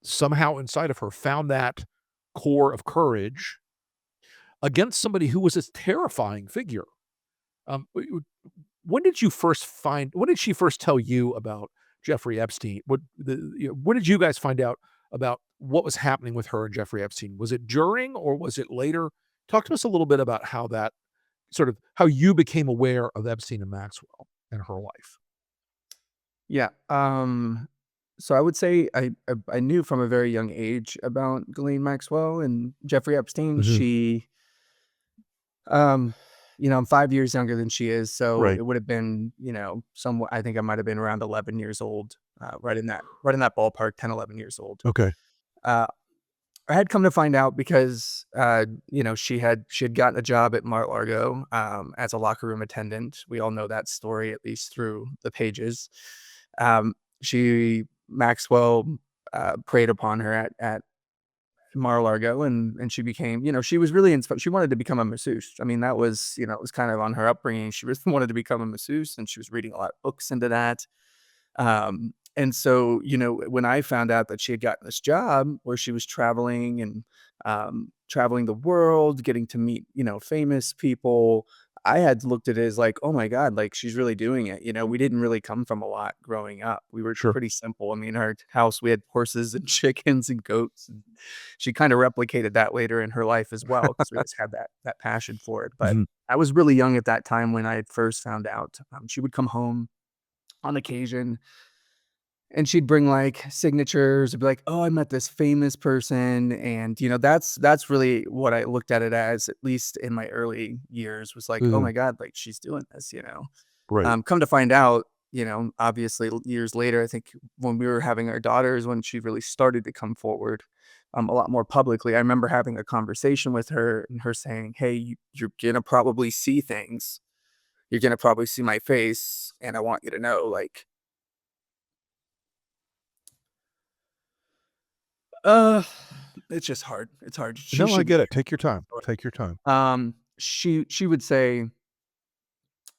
somehow inside of her found that core of courage against somebody who was a terrifying figure. When did she first tell you about Jeffrey Epstein? When did you guys find out about what was happening with her and Jeffrey Epstein? Was it during or was it later? Talk to us a little bit about how you became aware of Epstein and Maxwell and her life. Yeah. So I would say I knew from a very young age about Ghislaine Maxwell and Jeffrey Epstein. Mhm. She, I'm 5 years younger than she is, so Right. it would have been, somewhat. I think I might have been around 11 years old, right in that ballpark, 10, 11 years old. Okay. I had come to find out because, she had gotten a job at Mar-a-Lago as a locker room attendant. We all know that story, at least through the pages. Maxwell preyed upon her at Mar-a-Lago, and she became, she was really she wanted to become a masseuse. I mean, that was, it was kind of on her upbringing. She really wanted to become a masseuse, and she was reading a lot of books into that. And so, when I found out that she had gotten this job where she was traveling and traveling the world, getting to meet, famous people, I had looked at it as like, oh my God, like she's really doing it. We didn't really come from a lot growing up. We were Sure. pretty simple. I mean, our house, we had horses and chickens and goats. And she kind of replicated that later in her life as well, because we just had that passion for it. But Mhm. I was really young at that time when I had first found out. She would come home on occasion, and she'd bring like signatures. It'd be like, "Oh, I met this famous person," and that's really what I looked at it as, at least in my early years, was like, "Oh Mhm. my God, like she's doing this." Right. Come to find out, obviously years later, I think when we were having our daughters, when she really started to come forward, a lot more publicly. I remember having a conversation with her and her saying, "Hey, you're gonna probably see things. You're gonna probably see my face, and I want you to know, like." Uh, it's just hard. It's hard. She No, I should be get it. here. Take your time. Take your time. She would say,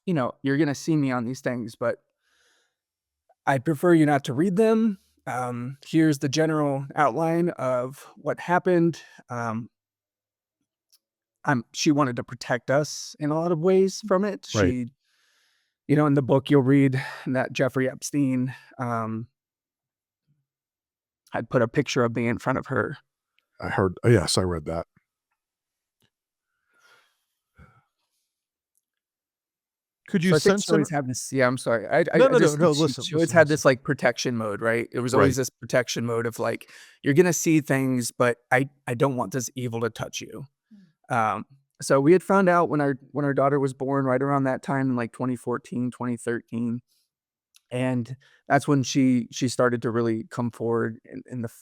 "You're gonna see me on these things, but I prefer you not to read them. Here's the general outline of what happened." She wanted to protect us in a lot of ways from it. Right. In the book, you'll read that Jeffrey Epstein had put a picture of me in front of her. I heard. Yes, I read that. Could you So I think sense she an? always had this. Yeah, I'm sorry. No, I no, no, just no. think Listen, she always listen, had listen. this like protection mode, right? It was Right. always this protection mode of like, you're gonna see things, but I don't want this evil to touch you. Um, so we had found out when our daughter was born, right around that time in like 2014, 2013. And that's when she started to really come forward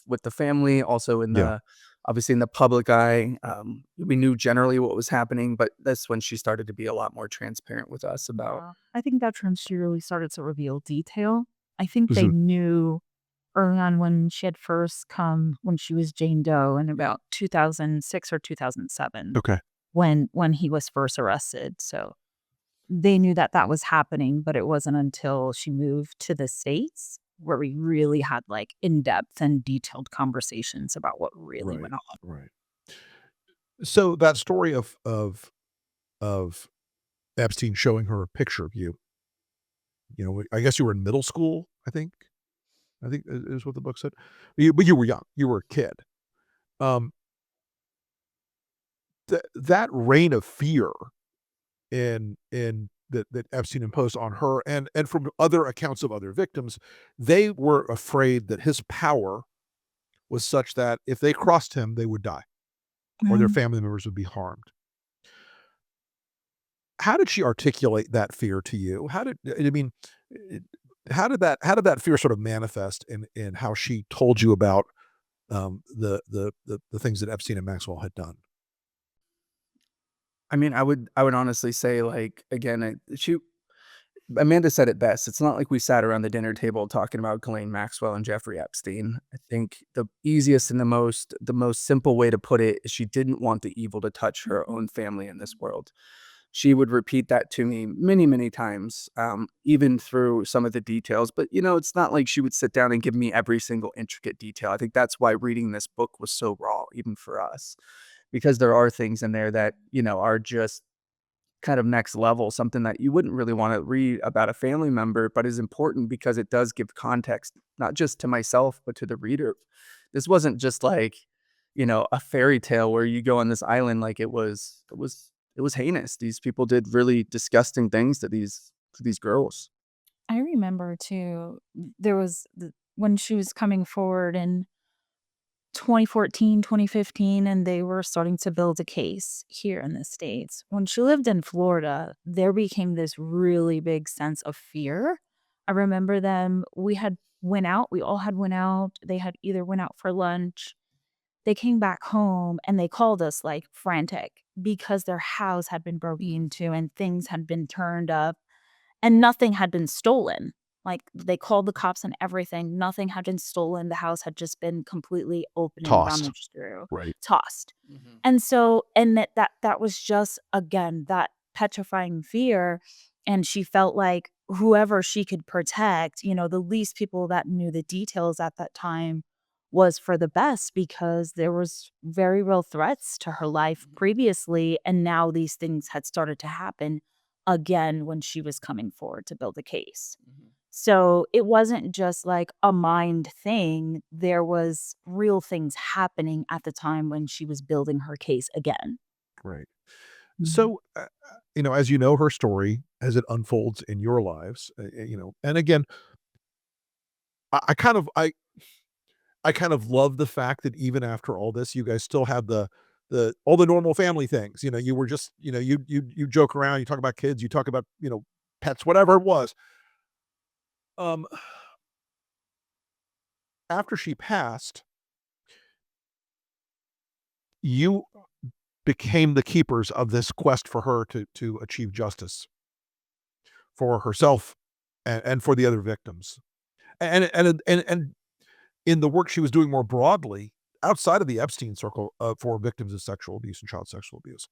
with the family, also in Yeah. the obviously in the public eye. We knew generally what was happening, but that's when she started to be a lot more transparent with us about. I think that's when she really started to reveal detail. I think they Mhm. knew early on when she had first come, when she was Jane Doe in about 2006 or 2007, Okay. when he was first arrested. So they knew that that was happening, but it wasn't until she moved to the States where we really had like in-depth and detailed conversations about what really Right. went on. Right. So that story of Epstein showing her a picture of you, I guess you were in middle school, I think is what the book said. But you were young. You were a kid. Um, that reign of fear in that Epstein imposed on her, and from other accounts of other victims, they were afraid that his power was such that if they crossed him, they would die or their Mm. family members would be harmed. How did she articulate that fear to you? Eh, how did that fear sort of manifest in how she told you about the things that Epstein and Maxwell had done? I mean, I would honestly say, like, again, Amanda said it best. It's not like we sat around the dinner table talking about Ghislaine Maxwell and Jeffrey Epstein. I think the easiest and the most simple way to put it is she didn't want the evil to touch her own family in this world. She would repeat that to me many, many times, even through some of the details. But it's not like she would sit down and give me every single intricate detail. I think that's why reading this book was so raw, even for us, because there are things in there that are just kind of next level, something that you wouldn't really want to read about a family member, but is important because it does give context, not just to myself, but to the reader. This wasn't just like, a fairy tale where you go on this island. Like it was heinous. These people did really disgusting things to these girls. I remember too, there was when she was coming forward in 2014, 2015, and they were starting to build a case here in the States. When she lived in Florida, there became this really big sense of fear. I remember we all had went out. They had either went out for lunch. They came back home and they called us like frantic because their house had been broken into and things had been turned up and nothing had been stolen. Like, they called the cops and everything. Nothing had been stolen. The house had just been completely open and Tossed. rummaged through, Right. tossed. And so, and that was just, again, that petrifying fear. And she felt like whoever she could protect, the least people that knew the details at that time was for the best, because there was very real threats to her life previously. And now these things had started to happen again when she was coming forward to build a case. So it wasn't just like a mind thing. There was real things happening at the time when she was building her case again. Right. Mhm. So, as you know her story as it unfolds in your lives, and again, I kind of I kind of love the fact that even after all this, you guys still have the all the normal family things. You were just, you joke around, you talk about kids, you talk about, pets, whatever it was. Um, After she passed, you became the keepers of this quest for her to achieve justice for herself and for the other victims. And in the work she was doing more broadly outside of the Epstein circle, for victims of sexual abuse and child sexual abuse.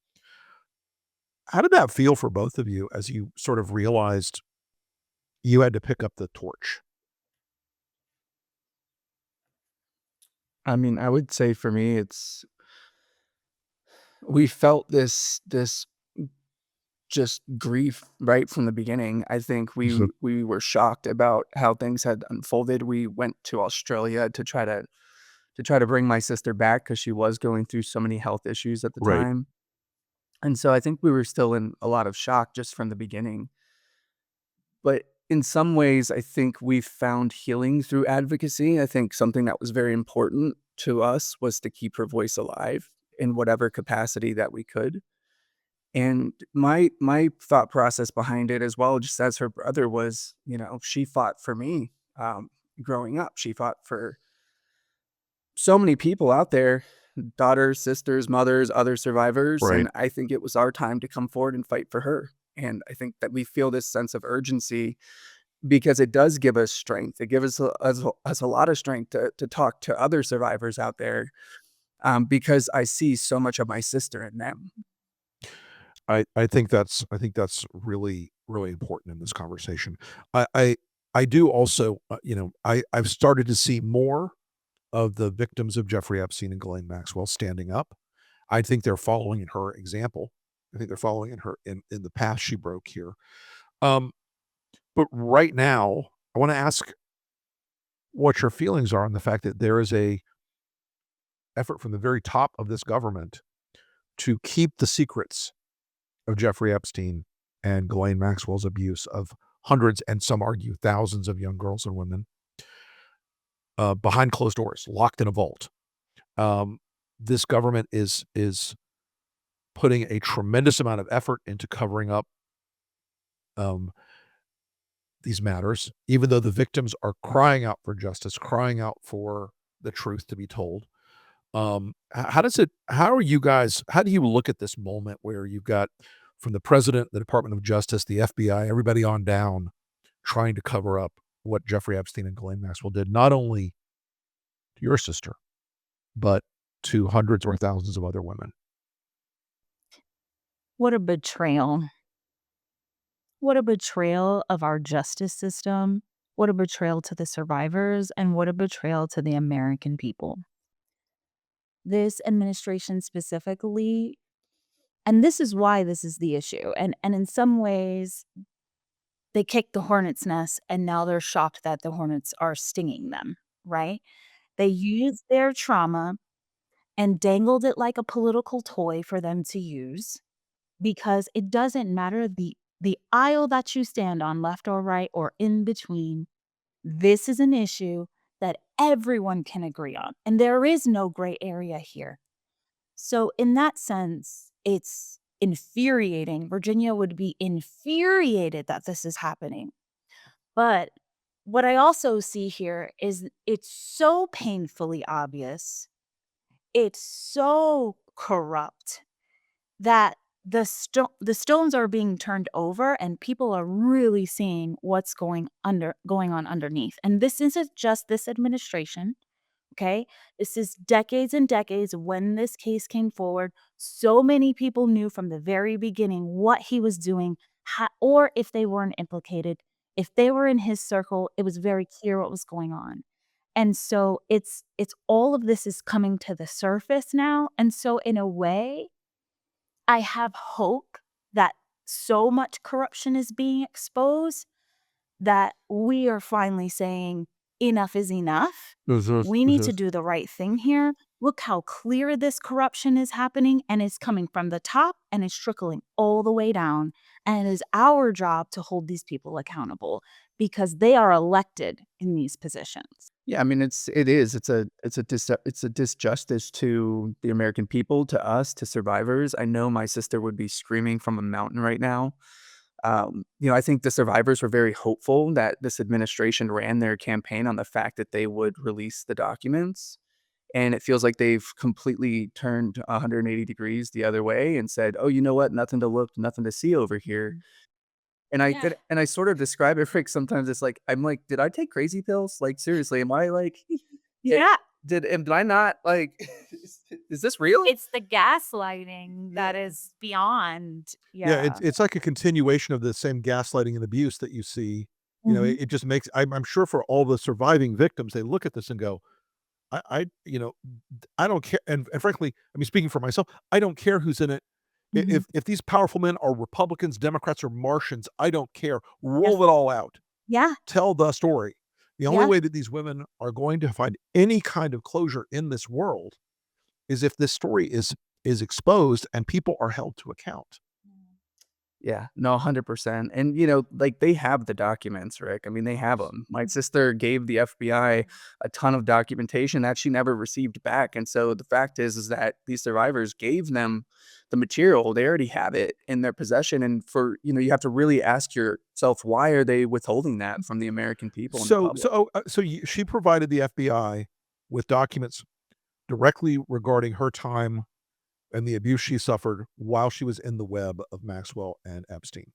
How did that feel for both of you as you sort of realized you had to pick up the torch? I mean, I would say for me, we felt this just grief right from the beginning. I think we So we were shocked about how things had unfolded. We went to Australia to try to bring my sister back because she was going through so many health issues at the Right. time. And so I think we were still in a lot of shock just from the beginning. But in some ways, I think we found healing through advocacy. I think something that was very important to us was to keep her voice alive in whatever capacity that we could. And my thought process behind it as well, just as her brother, was, she fought for me, growing up. She fought for so many people out there, daughters, sisters, mothers, other survivors. Right. And I think it was our time to come forward and fight for her. And I think that we feel this sense of urgency because it does give us strength. It gives us a lot of strength to talk to other survivors out there, because I see so much of my sister in them. I think that's really, really important in this conversation. I I do also, I've started to see more of the victims of Jeffrey Epstein and Ghislaine Maxwell standing up. I think they're following in her example. I think they're following in the path she broke here. But right now, I want to ask what your feelings are on the fact that there is a effort from the very top of this government to keep the secrets of Jeffrey Epstein and Ghislaine Maxwell's abuse of hundreds, and some argue thousands, of young girls and women behind closed doors, locked in a vault. This government is putting a tremendous amount of effort into covering up these matters, even though the victims are crying out for justice, crying out for the truth to be told. How do you look at this moment where you've got, from the president, the Department of Justice, the FBI, everybody on down, trying to cover up what Jeffrey Epstein and Ghislaine Maxwell did, not only to your sister, but to hundreds or thousands of other women? What a betrayal. What a betrayal of our justice system. What a betrayal to the survivors, and what a betrayal to the American people. This administration specifically, and this is why this is the issue. And in some ways, they kicked the hornet's nest and now they're shocked that the hornets are stinging them, right? They used their trauma and dangled it like a political toy for them to use, because it doesn't matter the aisle that you stand on, left or right or in between. This is an issue that everyone can agree on, and there is no gray area here. So in that sense, it's infuriating. Virginia would be infuriated that this is happening. But what I also see here is it's so painfully obvious, it's so corrupt, that the stones are being turned over and people are really seeing what's going on underneath. And this isn't just this administration. Okay, this is decades and decades. When this case came forward, so many people knew from the very beginning what he was doing, or if they weren't implicated, if they were in his circle, it was very clear what was going on. And so it's all of this is coming to the surface now. And so in a way, I have hope that so much corruption is being exposed that we are finally saying enough is enough. We need to do the right thing here. Look how clear this corruption is happening, and it's coming from the top and it's trickling all the way down. And it is our job to hold these people accountable because they are elected in these positions. Yeah, I mean, it's a disjustice to the American people, to us, to survivors. I know my sister would be screaming from a mountain right now. I think the survivors were very hopeful that this administration ran their campaign on the fact that they would release the documents. And it feels like they've completely turned 180 degrees the other way and said, oh, you know what? Nothing to look, nothing to see over here. And I sort of describe it, Rick, sometimes it's like, I'm like, did I take crazy pills? Like, seriously, am I like, Yeah. did I not like, is this real? It's the gaslighting that is beyond. Yeah, it's like a continuation of the same gaslighting and abuse that you see. It just makes, I'm sure for all the surviving victims, they look at this and go, I don't care. And frankly, I mean, speaking for myself, I don't care who's in it. If these powerful men are Republicans, Democrats, or Martians, I don't care. Roll it all out. Yeah. Tell the story. The only way that these women are going to find any kind of closure in this world is if this story is exposed and people are held to account. Yeah, no, 100%. And, like they have the documents, Rick. I mean, they have them. My sister gave the FBI a ton of documentation that she never received back. And so the fact is that these survivors gave them the material. They already have it in their possession. And you have to really ask yourself, why are they withholding that from the American people? And the public? She provided the FBI with documents directly regarding her time and the abuse she suffered while she was in the web of Maxwell and Epstein.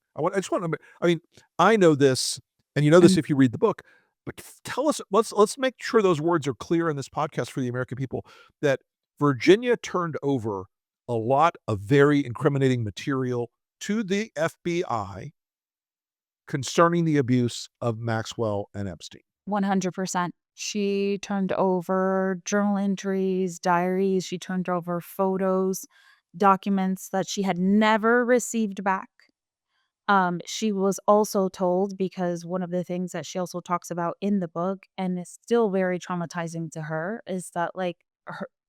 I know this, and you know this if you read the book, but tell us, let's make sure those words are clear in this podcast for the American people, that Virginia turned over a lot of very incriminating material to the FBI concerning the abuse of Maxwell and Epstein. 100%. She turned over journal entries, diaries. She turned over photos, documents that she had never received back. She was also told, because one of the things that she also talks about in the book, and is still very traumatizing to her, is that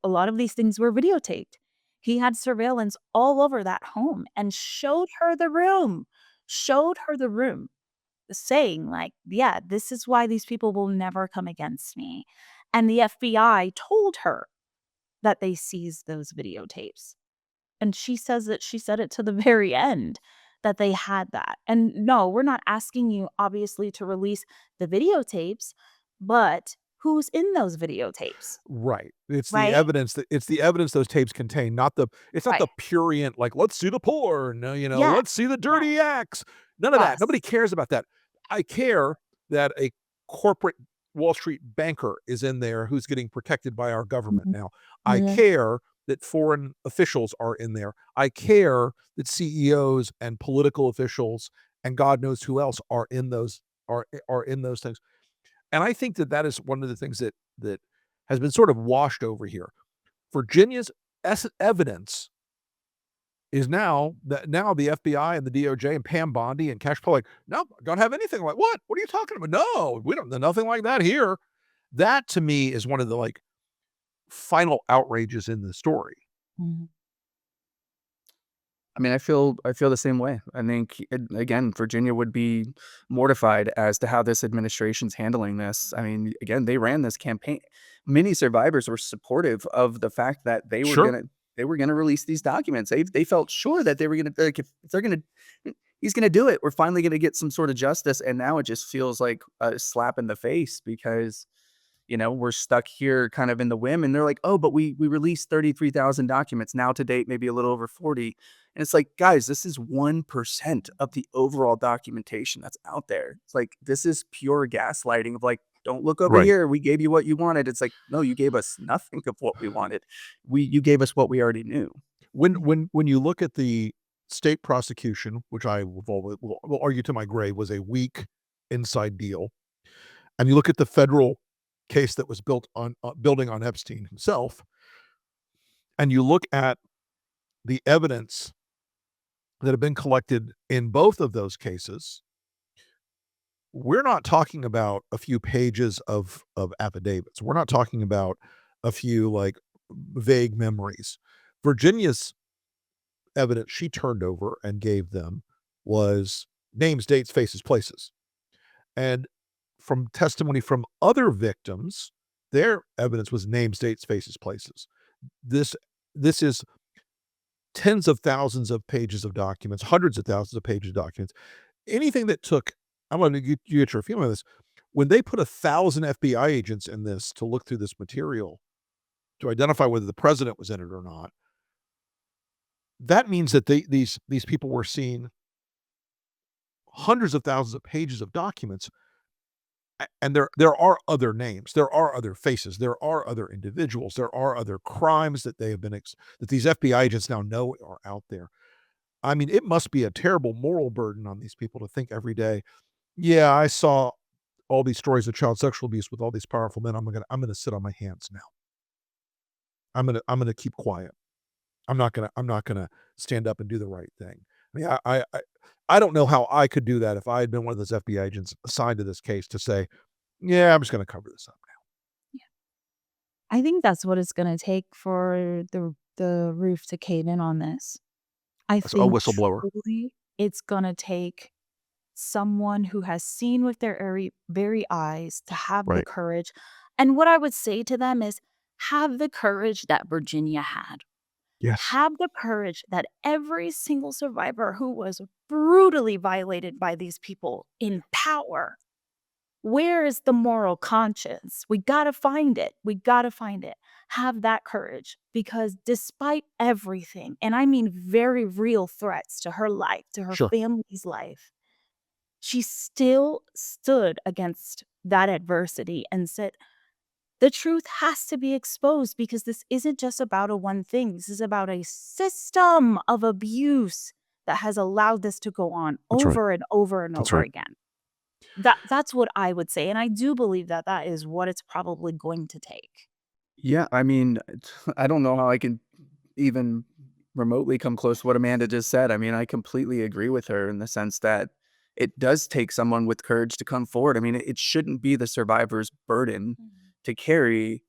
a lot of these things were videotaped. He had surveillance all over that home and showed her the room, saying yeah, this is why these people will never come against me. And the FBI told her that they seized those videotapes. And she says that she said it to the very end that they had that. And no, we're not asking you, obviously, to release the videotapes, but who's in those videotapes? Right. It's the Right? evidence those tapes contain, it's not Right. the prurient, let's see the porn, Yeah. let's see the dirty acts. None of that. Yes. Nobody cares about that. I care that a corporate Wall Street banker is in there who's getting protected by our government now. I Mhm. care that foreign officials are in there. I care that CEOs and political officials and God knows who else are in those things. And I think that is one of the things that has been sort of washed over here. Virginia's evidence is now the FBI and the DOJ and Pam Bondi and Cash Paul no, don't have anything like what? What are you talking about? No, we don't. Nothing like that here. That to me is one of the final outrages in the story. Mhm. I mean, I feel the same way. I think again, Virginia would be mortified as to how this administration's handling this. I mean, again, they ran this campaign. Many survivors were supportive of the fact that they were Sure. gonna release these documents. They felt sure that they were gonna if they're gonna he's gonna do it. We're finally gonna get some sort of justice. And now it just feels like a slap in the face because we're stuck here kind of in the whim. And they're like, oh, but we released 33,000 documents now to date, maybe a little over 40. And it's like, guys, this is 1% of the overall documentation that's out there. It's like, this is pure gaslighting of don't look over Right. here. We gave you what you wanted. It's like, no, you gave us nothing of what we wanted. You gave us what we already knew. When you look at the state prosecution, which I will argue to my grave was a weak inside deal, and you look at the federal case that was building on Epstein himself, and you look at the evidence that have been collected in both of those cases, we're not talking about a few pages of affidavits. We're not talking about a few vague memories. Virginia's evidence she turned over and gave them was names, dates, faces, places. And from testimony from other victims, their evidence was names, dates, faces, places. This is tens of thousands of pages of documents, hundreds of thousands of pages of documents. Anything that took, I'm going to get your feeling on this. When they put 1,000 FBI agents in this to look through this material to identify whether the president was in it or not, that means that these people were seeing hundreds of thousands of pages of documents. And there are other names, there are other faces, there are other individuals, there are other crimes that they have been that these FBI agents now know are out there. I mean, it must be a terrible moral burden on these people to think every day, yeah, I saw all these stories of child sexual abuse with all these powerful men. I'm gonna sit on my hands now. I'm gonna keep quiet. I'm not gonna stand up and do the right thing. I mean, I don't know how I could do that if I had been one of those FBI agents assigned to this case to say, yeah, I'm just going to cover this up now. I think that's what it's gonna take for the roof to cave in on this. I As a think whistleblower. truly it's gonna take someone who has seen with their very eyes to have the Right. courage. And what I would say to them is have the courage that Virginia had. Yes. Have the courage that every single survivor who was brutally violated by these people in power. Where is the moral conscience? We gotta find it. We gotta find it. Have that courage because despite everything, and I mean very real threats to her life, to her Sure. family's life, she still stood against that adversity and said, the truth has to be exposed because this isn't just about a one thing. This is about a system of abuse that has allowed this to go on That's right. over and over and That's over right. again. That's what I would say, and I do believe that that is what it's probably going to take. Yeah, I mean, I don't know how I can even remotely come close to what Amanda just said. I mean, I completely agree with her in the sense that it does take someone with courage to come forward. I mean, it shouldn't be the survivor's burden to carry,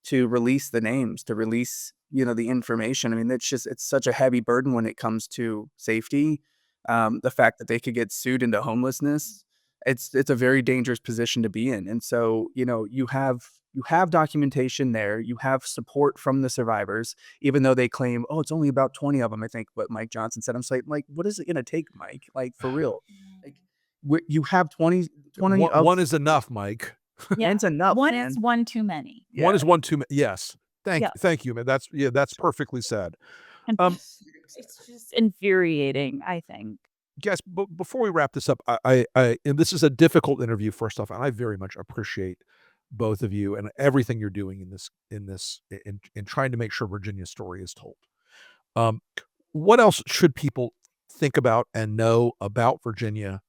to release the names, to release, the information. I mean, it's such a heavy burden when it comes to safety. The fact that they could get sued into homelessness, it's a very dangerous position to be in. And so, you have documentation there, you have support from the survivors, even though they claim, oh, it's only about 20 of them, I think what Mike Johnson said. I'm just like, what is it going to take, Mike? Like, for real. Like, you have 20 of, One is enough, Mike. Yeah. it's enough, One man. is one too many. One Yeah. is one too many. Yes. Yeah. Thank you, man. That's perfectly said. And it's just infuriating, I think. Guys, before we wrap this up, I and this is a difficult interview, first off, and I very much appreciate both of you and everything you're doing in trying to make sure Virginia's story is told. What else should people think about and know about Virginia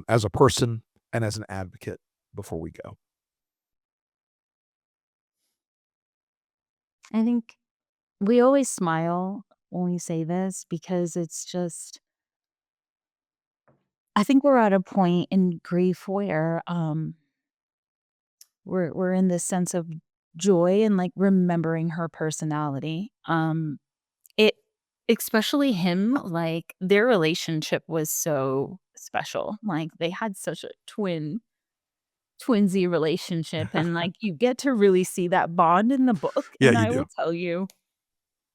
as a person and as an advocate before we go? I think we always smile when we say this because it's just, I think we're at a point in grief where we're in this sense of joy and like remembering her personality. It especially him, like their relationship was so special. Like they had such a twinsy relationship, and like you get to really see that bond in the book. Yeah, And you I do. will tell you,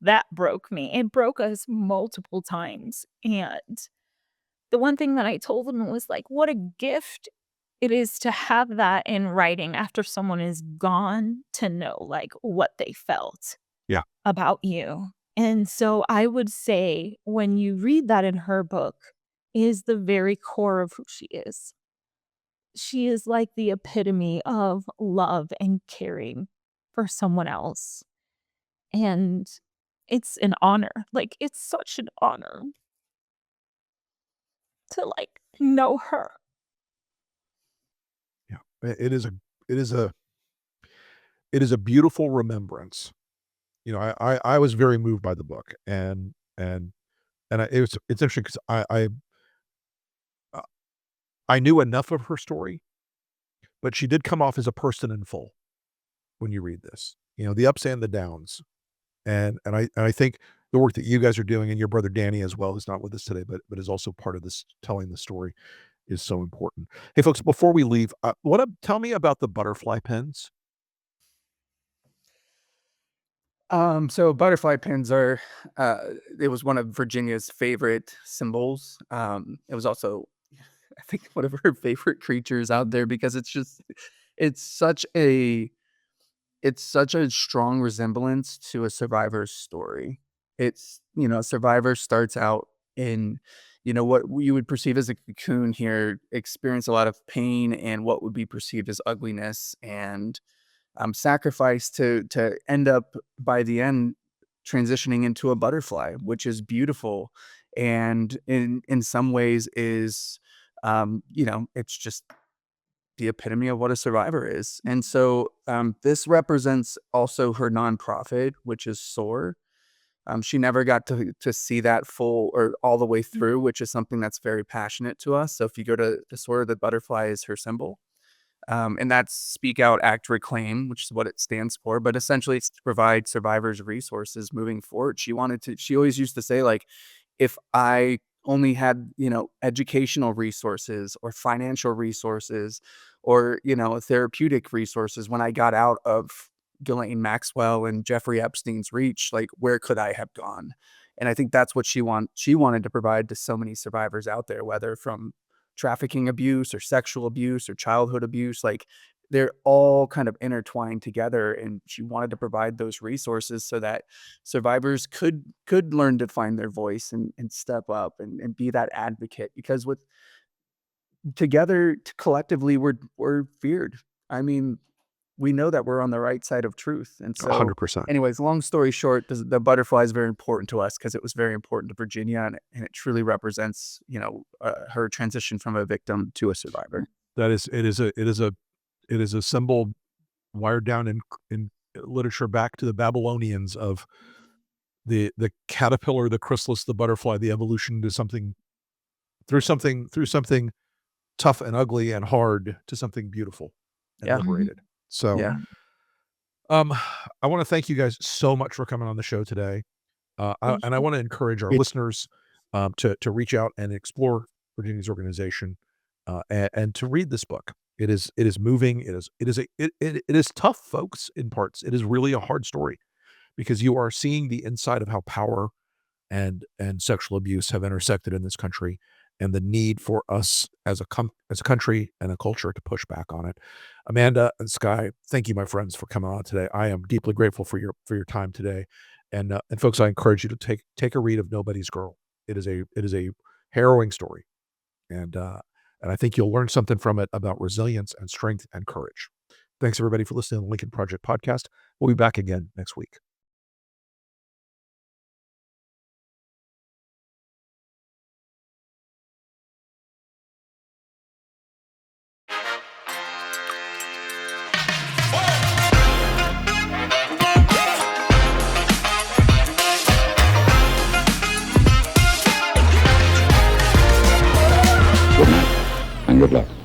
that broke me. It broke us multiple times. And the one thing that I told him was like, what a gift it is to have that in writing after someone is gone, to know like what they felt Yeah. about you. And so I would say when you read that in her book is the very core of who she is. She is like the epitome of love and caring for someone else. And it's an honor. Like it's such an honor to like know her. Yeah. It is a beautiful remembrance. I was very moved by the book, it's interesting because I knew enough of her story, but she did come off as a person in full when you read this. The ups and the downs, and I think the work that you guys are doing, and your brother Danny as well, who's not with us today, but is also part of this telling the story, is so important. Hey, folks, before we leave, tell me about the butterfly pens. So butterfly pins are, it was one of Virginia's favorite symbols. It was also, I think, one of her favorite creatures out there because it's such a, it's such a strong resemblance to a survivor's story. Survivor starts out in, what you would perceive as a cocoon here, experience a lot of pain and what would be perceived as ugliness and sacrifice to end up by the end transitioning into a butterfly, which is beautiful, and in some ways is, it's just the epitome of what a survivor is. And so this represents also her nonprofit, which is SOAR. She never got to see that full or all the way through, which is something that's very passionate to us. So if you go to the SOAR, the butterfly is her symbol. And that's Speak Out, Act, Reclaim, which is what it stands for. But essentially, it's to provide survivors resources moving forward. She always used to say, like, if I only had, educational resources or financial resources or, therapeutic resources when I got out of Ghislaine Maxwell and Jeffrey Epstein's reach, like, where could I have gone? And I think that's what she wanted to provide to so many survivors out there, whether from trafficking abuse or sexual abuse or childhood abuse. Like, they're all kind of intertwined together, and she wanted to provide those resources so that survivors could learn to find their voice and step up and be that advocate, because together collectively we're feared. I mean, we know that we're on the right side of truth. And so 100%. anyways, long story short, the butterfly is very important to us because it was very important to Virginia, and it truly represents, her transition from a victim to a survivor. It is a symbol wired down in literature back to the Babylonians of the caterpillar, the chrysalis, the butterfly, the evolution to something through something tough and ugly and hard to something beautiful and liberated. So I want to thank you guys so much for coming on the show today. And I want to encourage our listeners to reach out and explore Virginia's organization and to read this book. It is moving. It is tough, folks, in parts. It is really a hard story because you are seeing the inside of how power and sexual abuse have intersected in this country, and the need for us as a country and a culture to push back on it. Amanda and Skye, thank you, my friends, for coming on today. I am deeply grateful for your time today. And folks, I encourage you to take a read of Nobody's Girl. It is a harrowing story. And I think you'll learn something from it about resilience and strength and courage. Thanks, everybody, for listening to the Lincoln Project podcast. We'll be back again next week. Good night and good luck.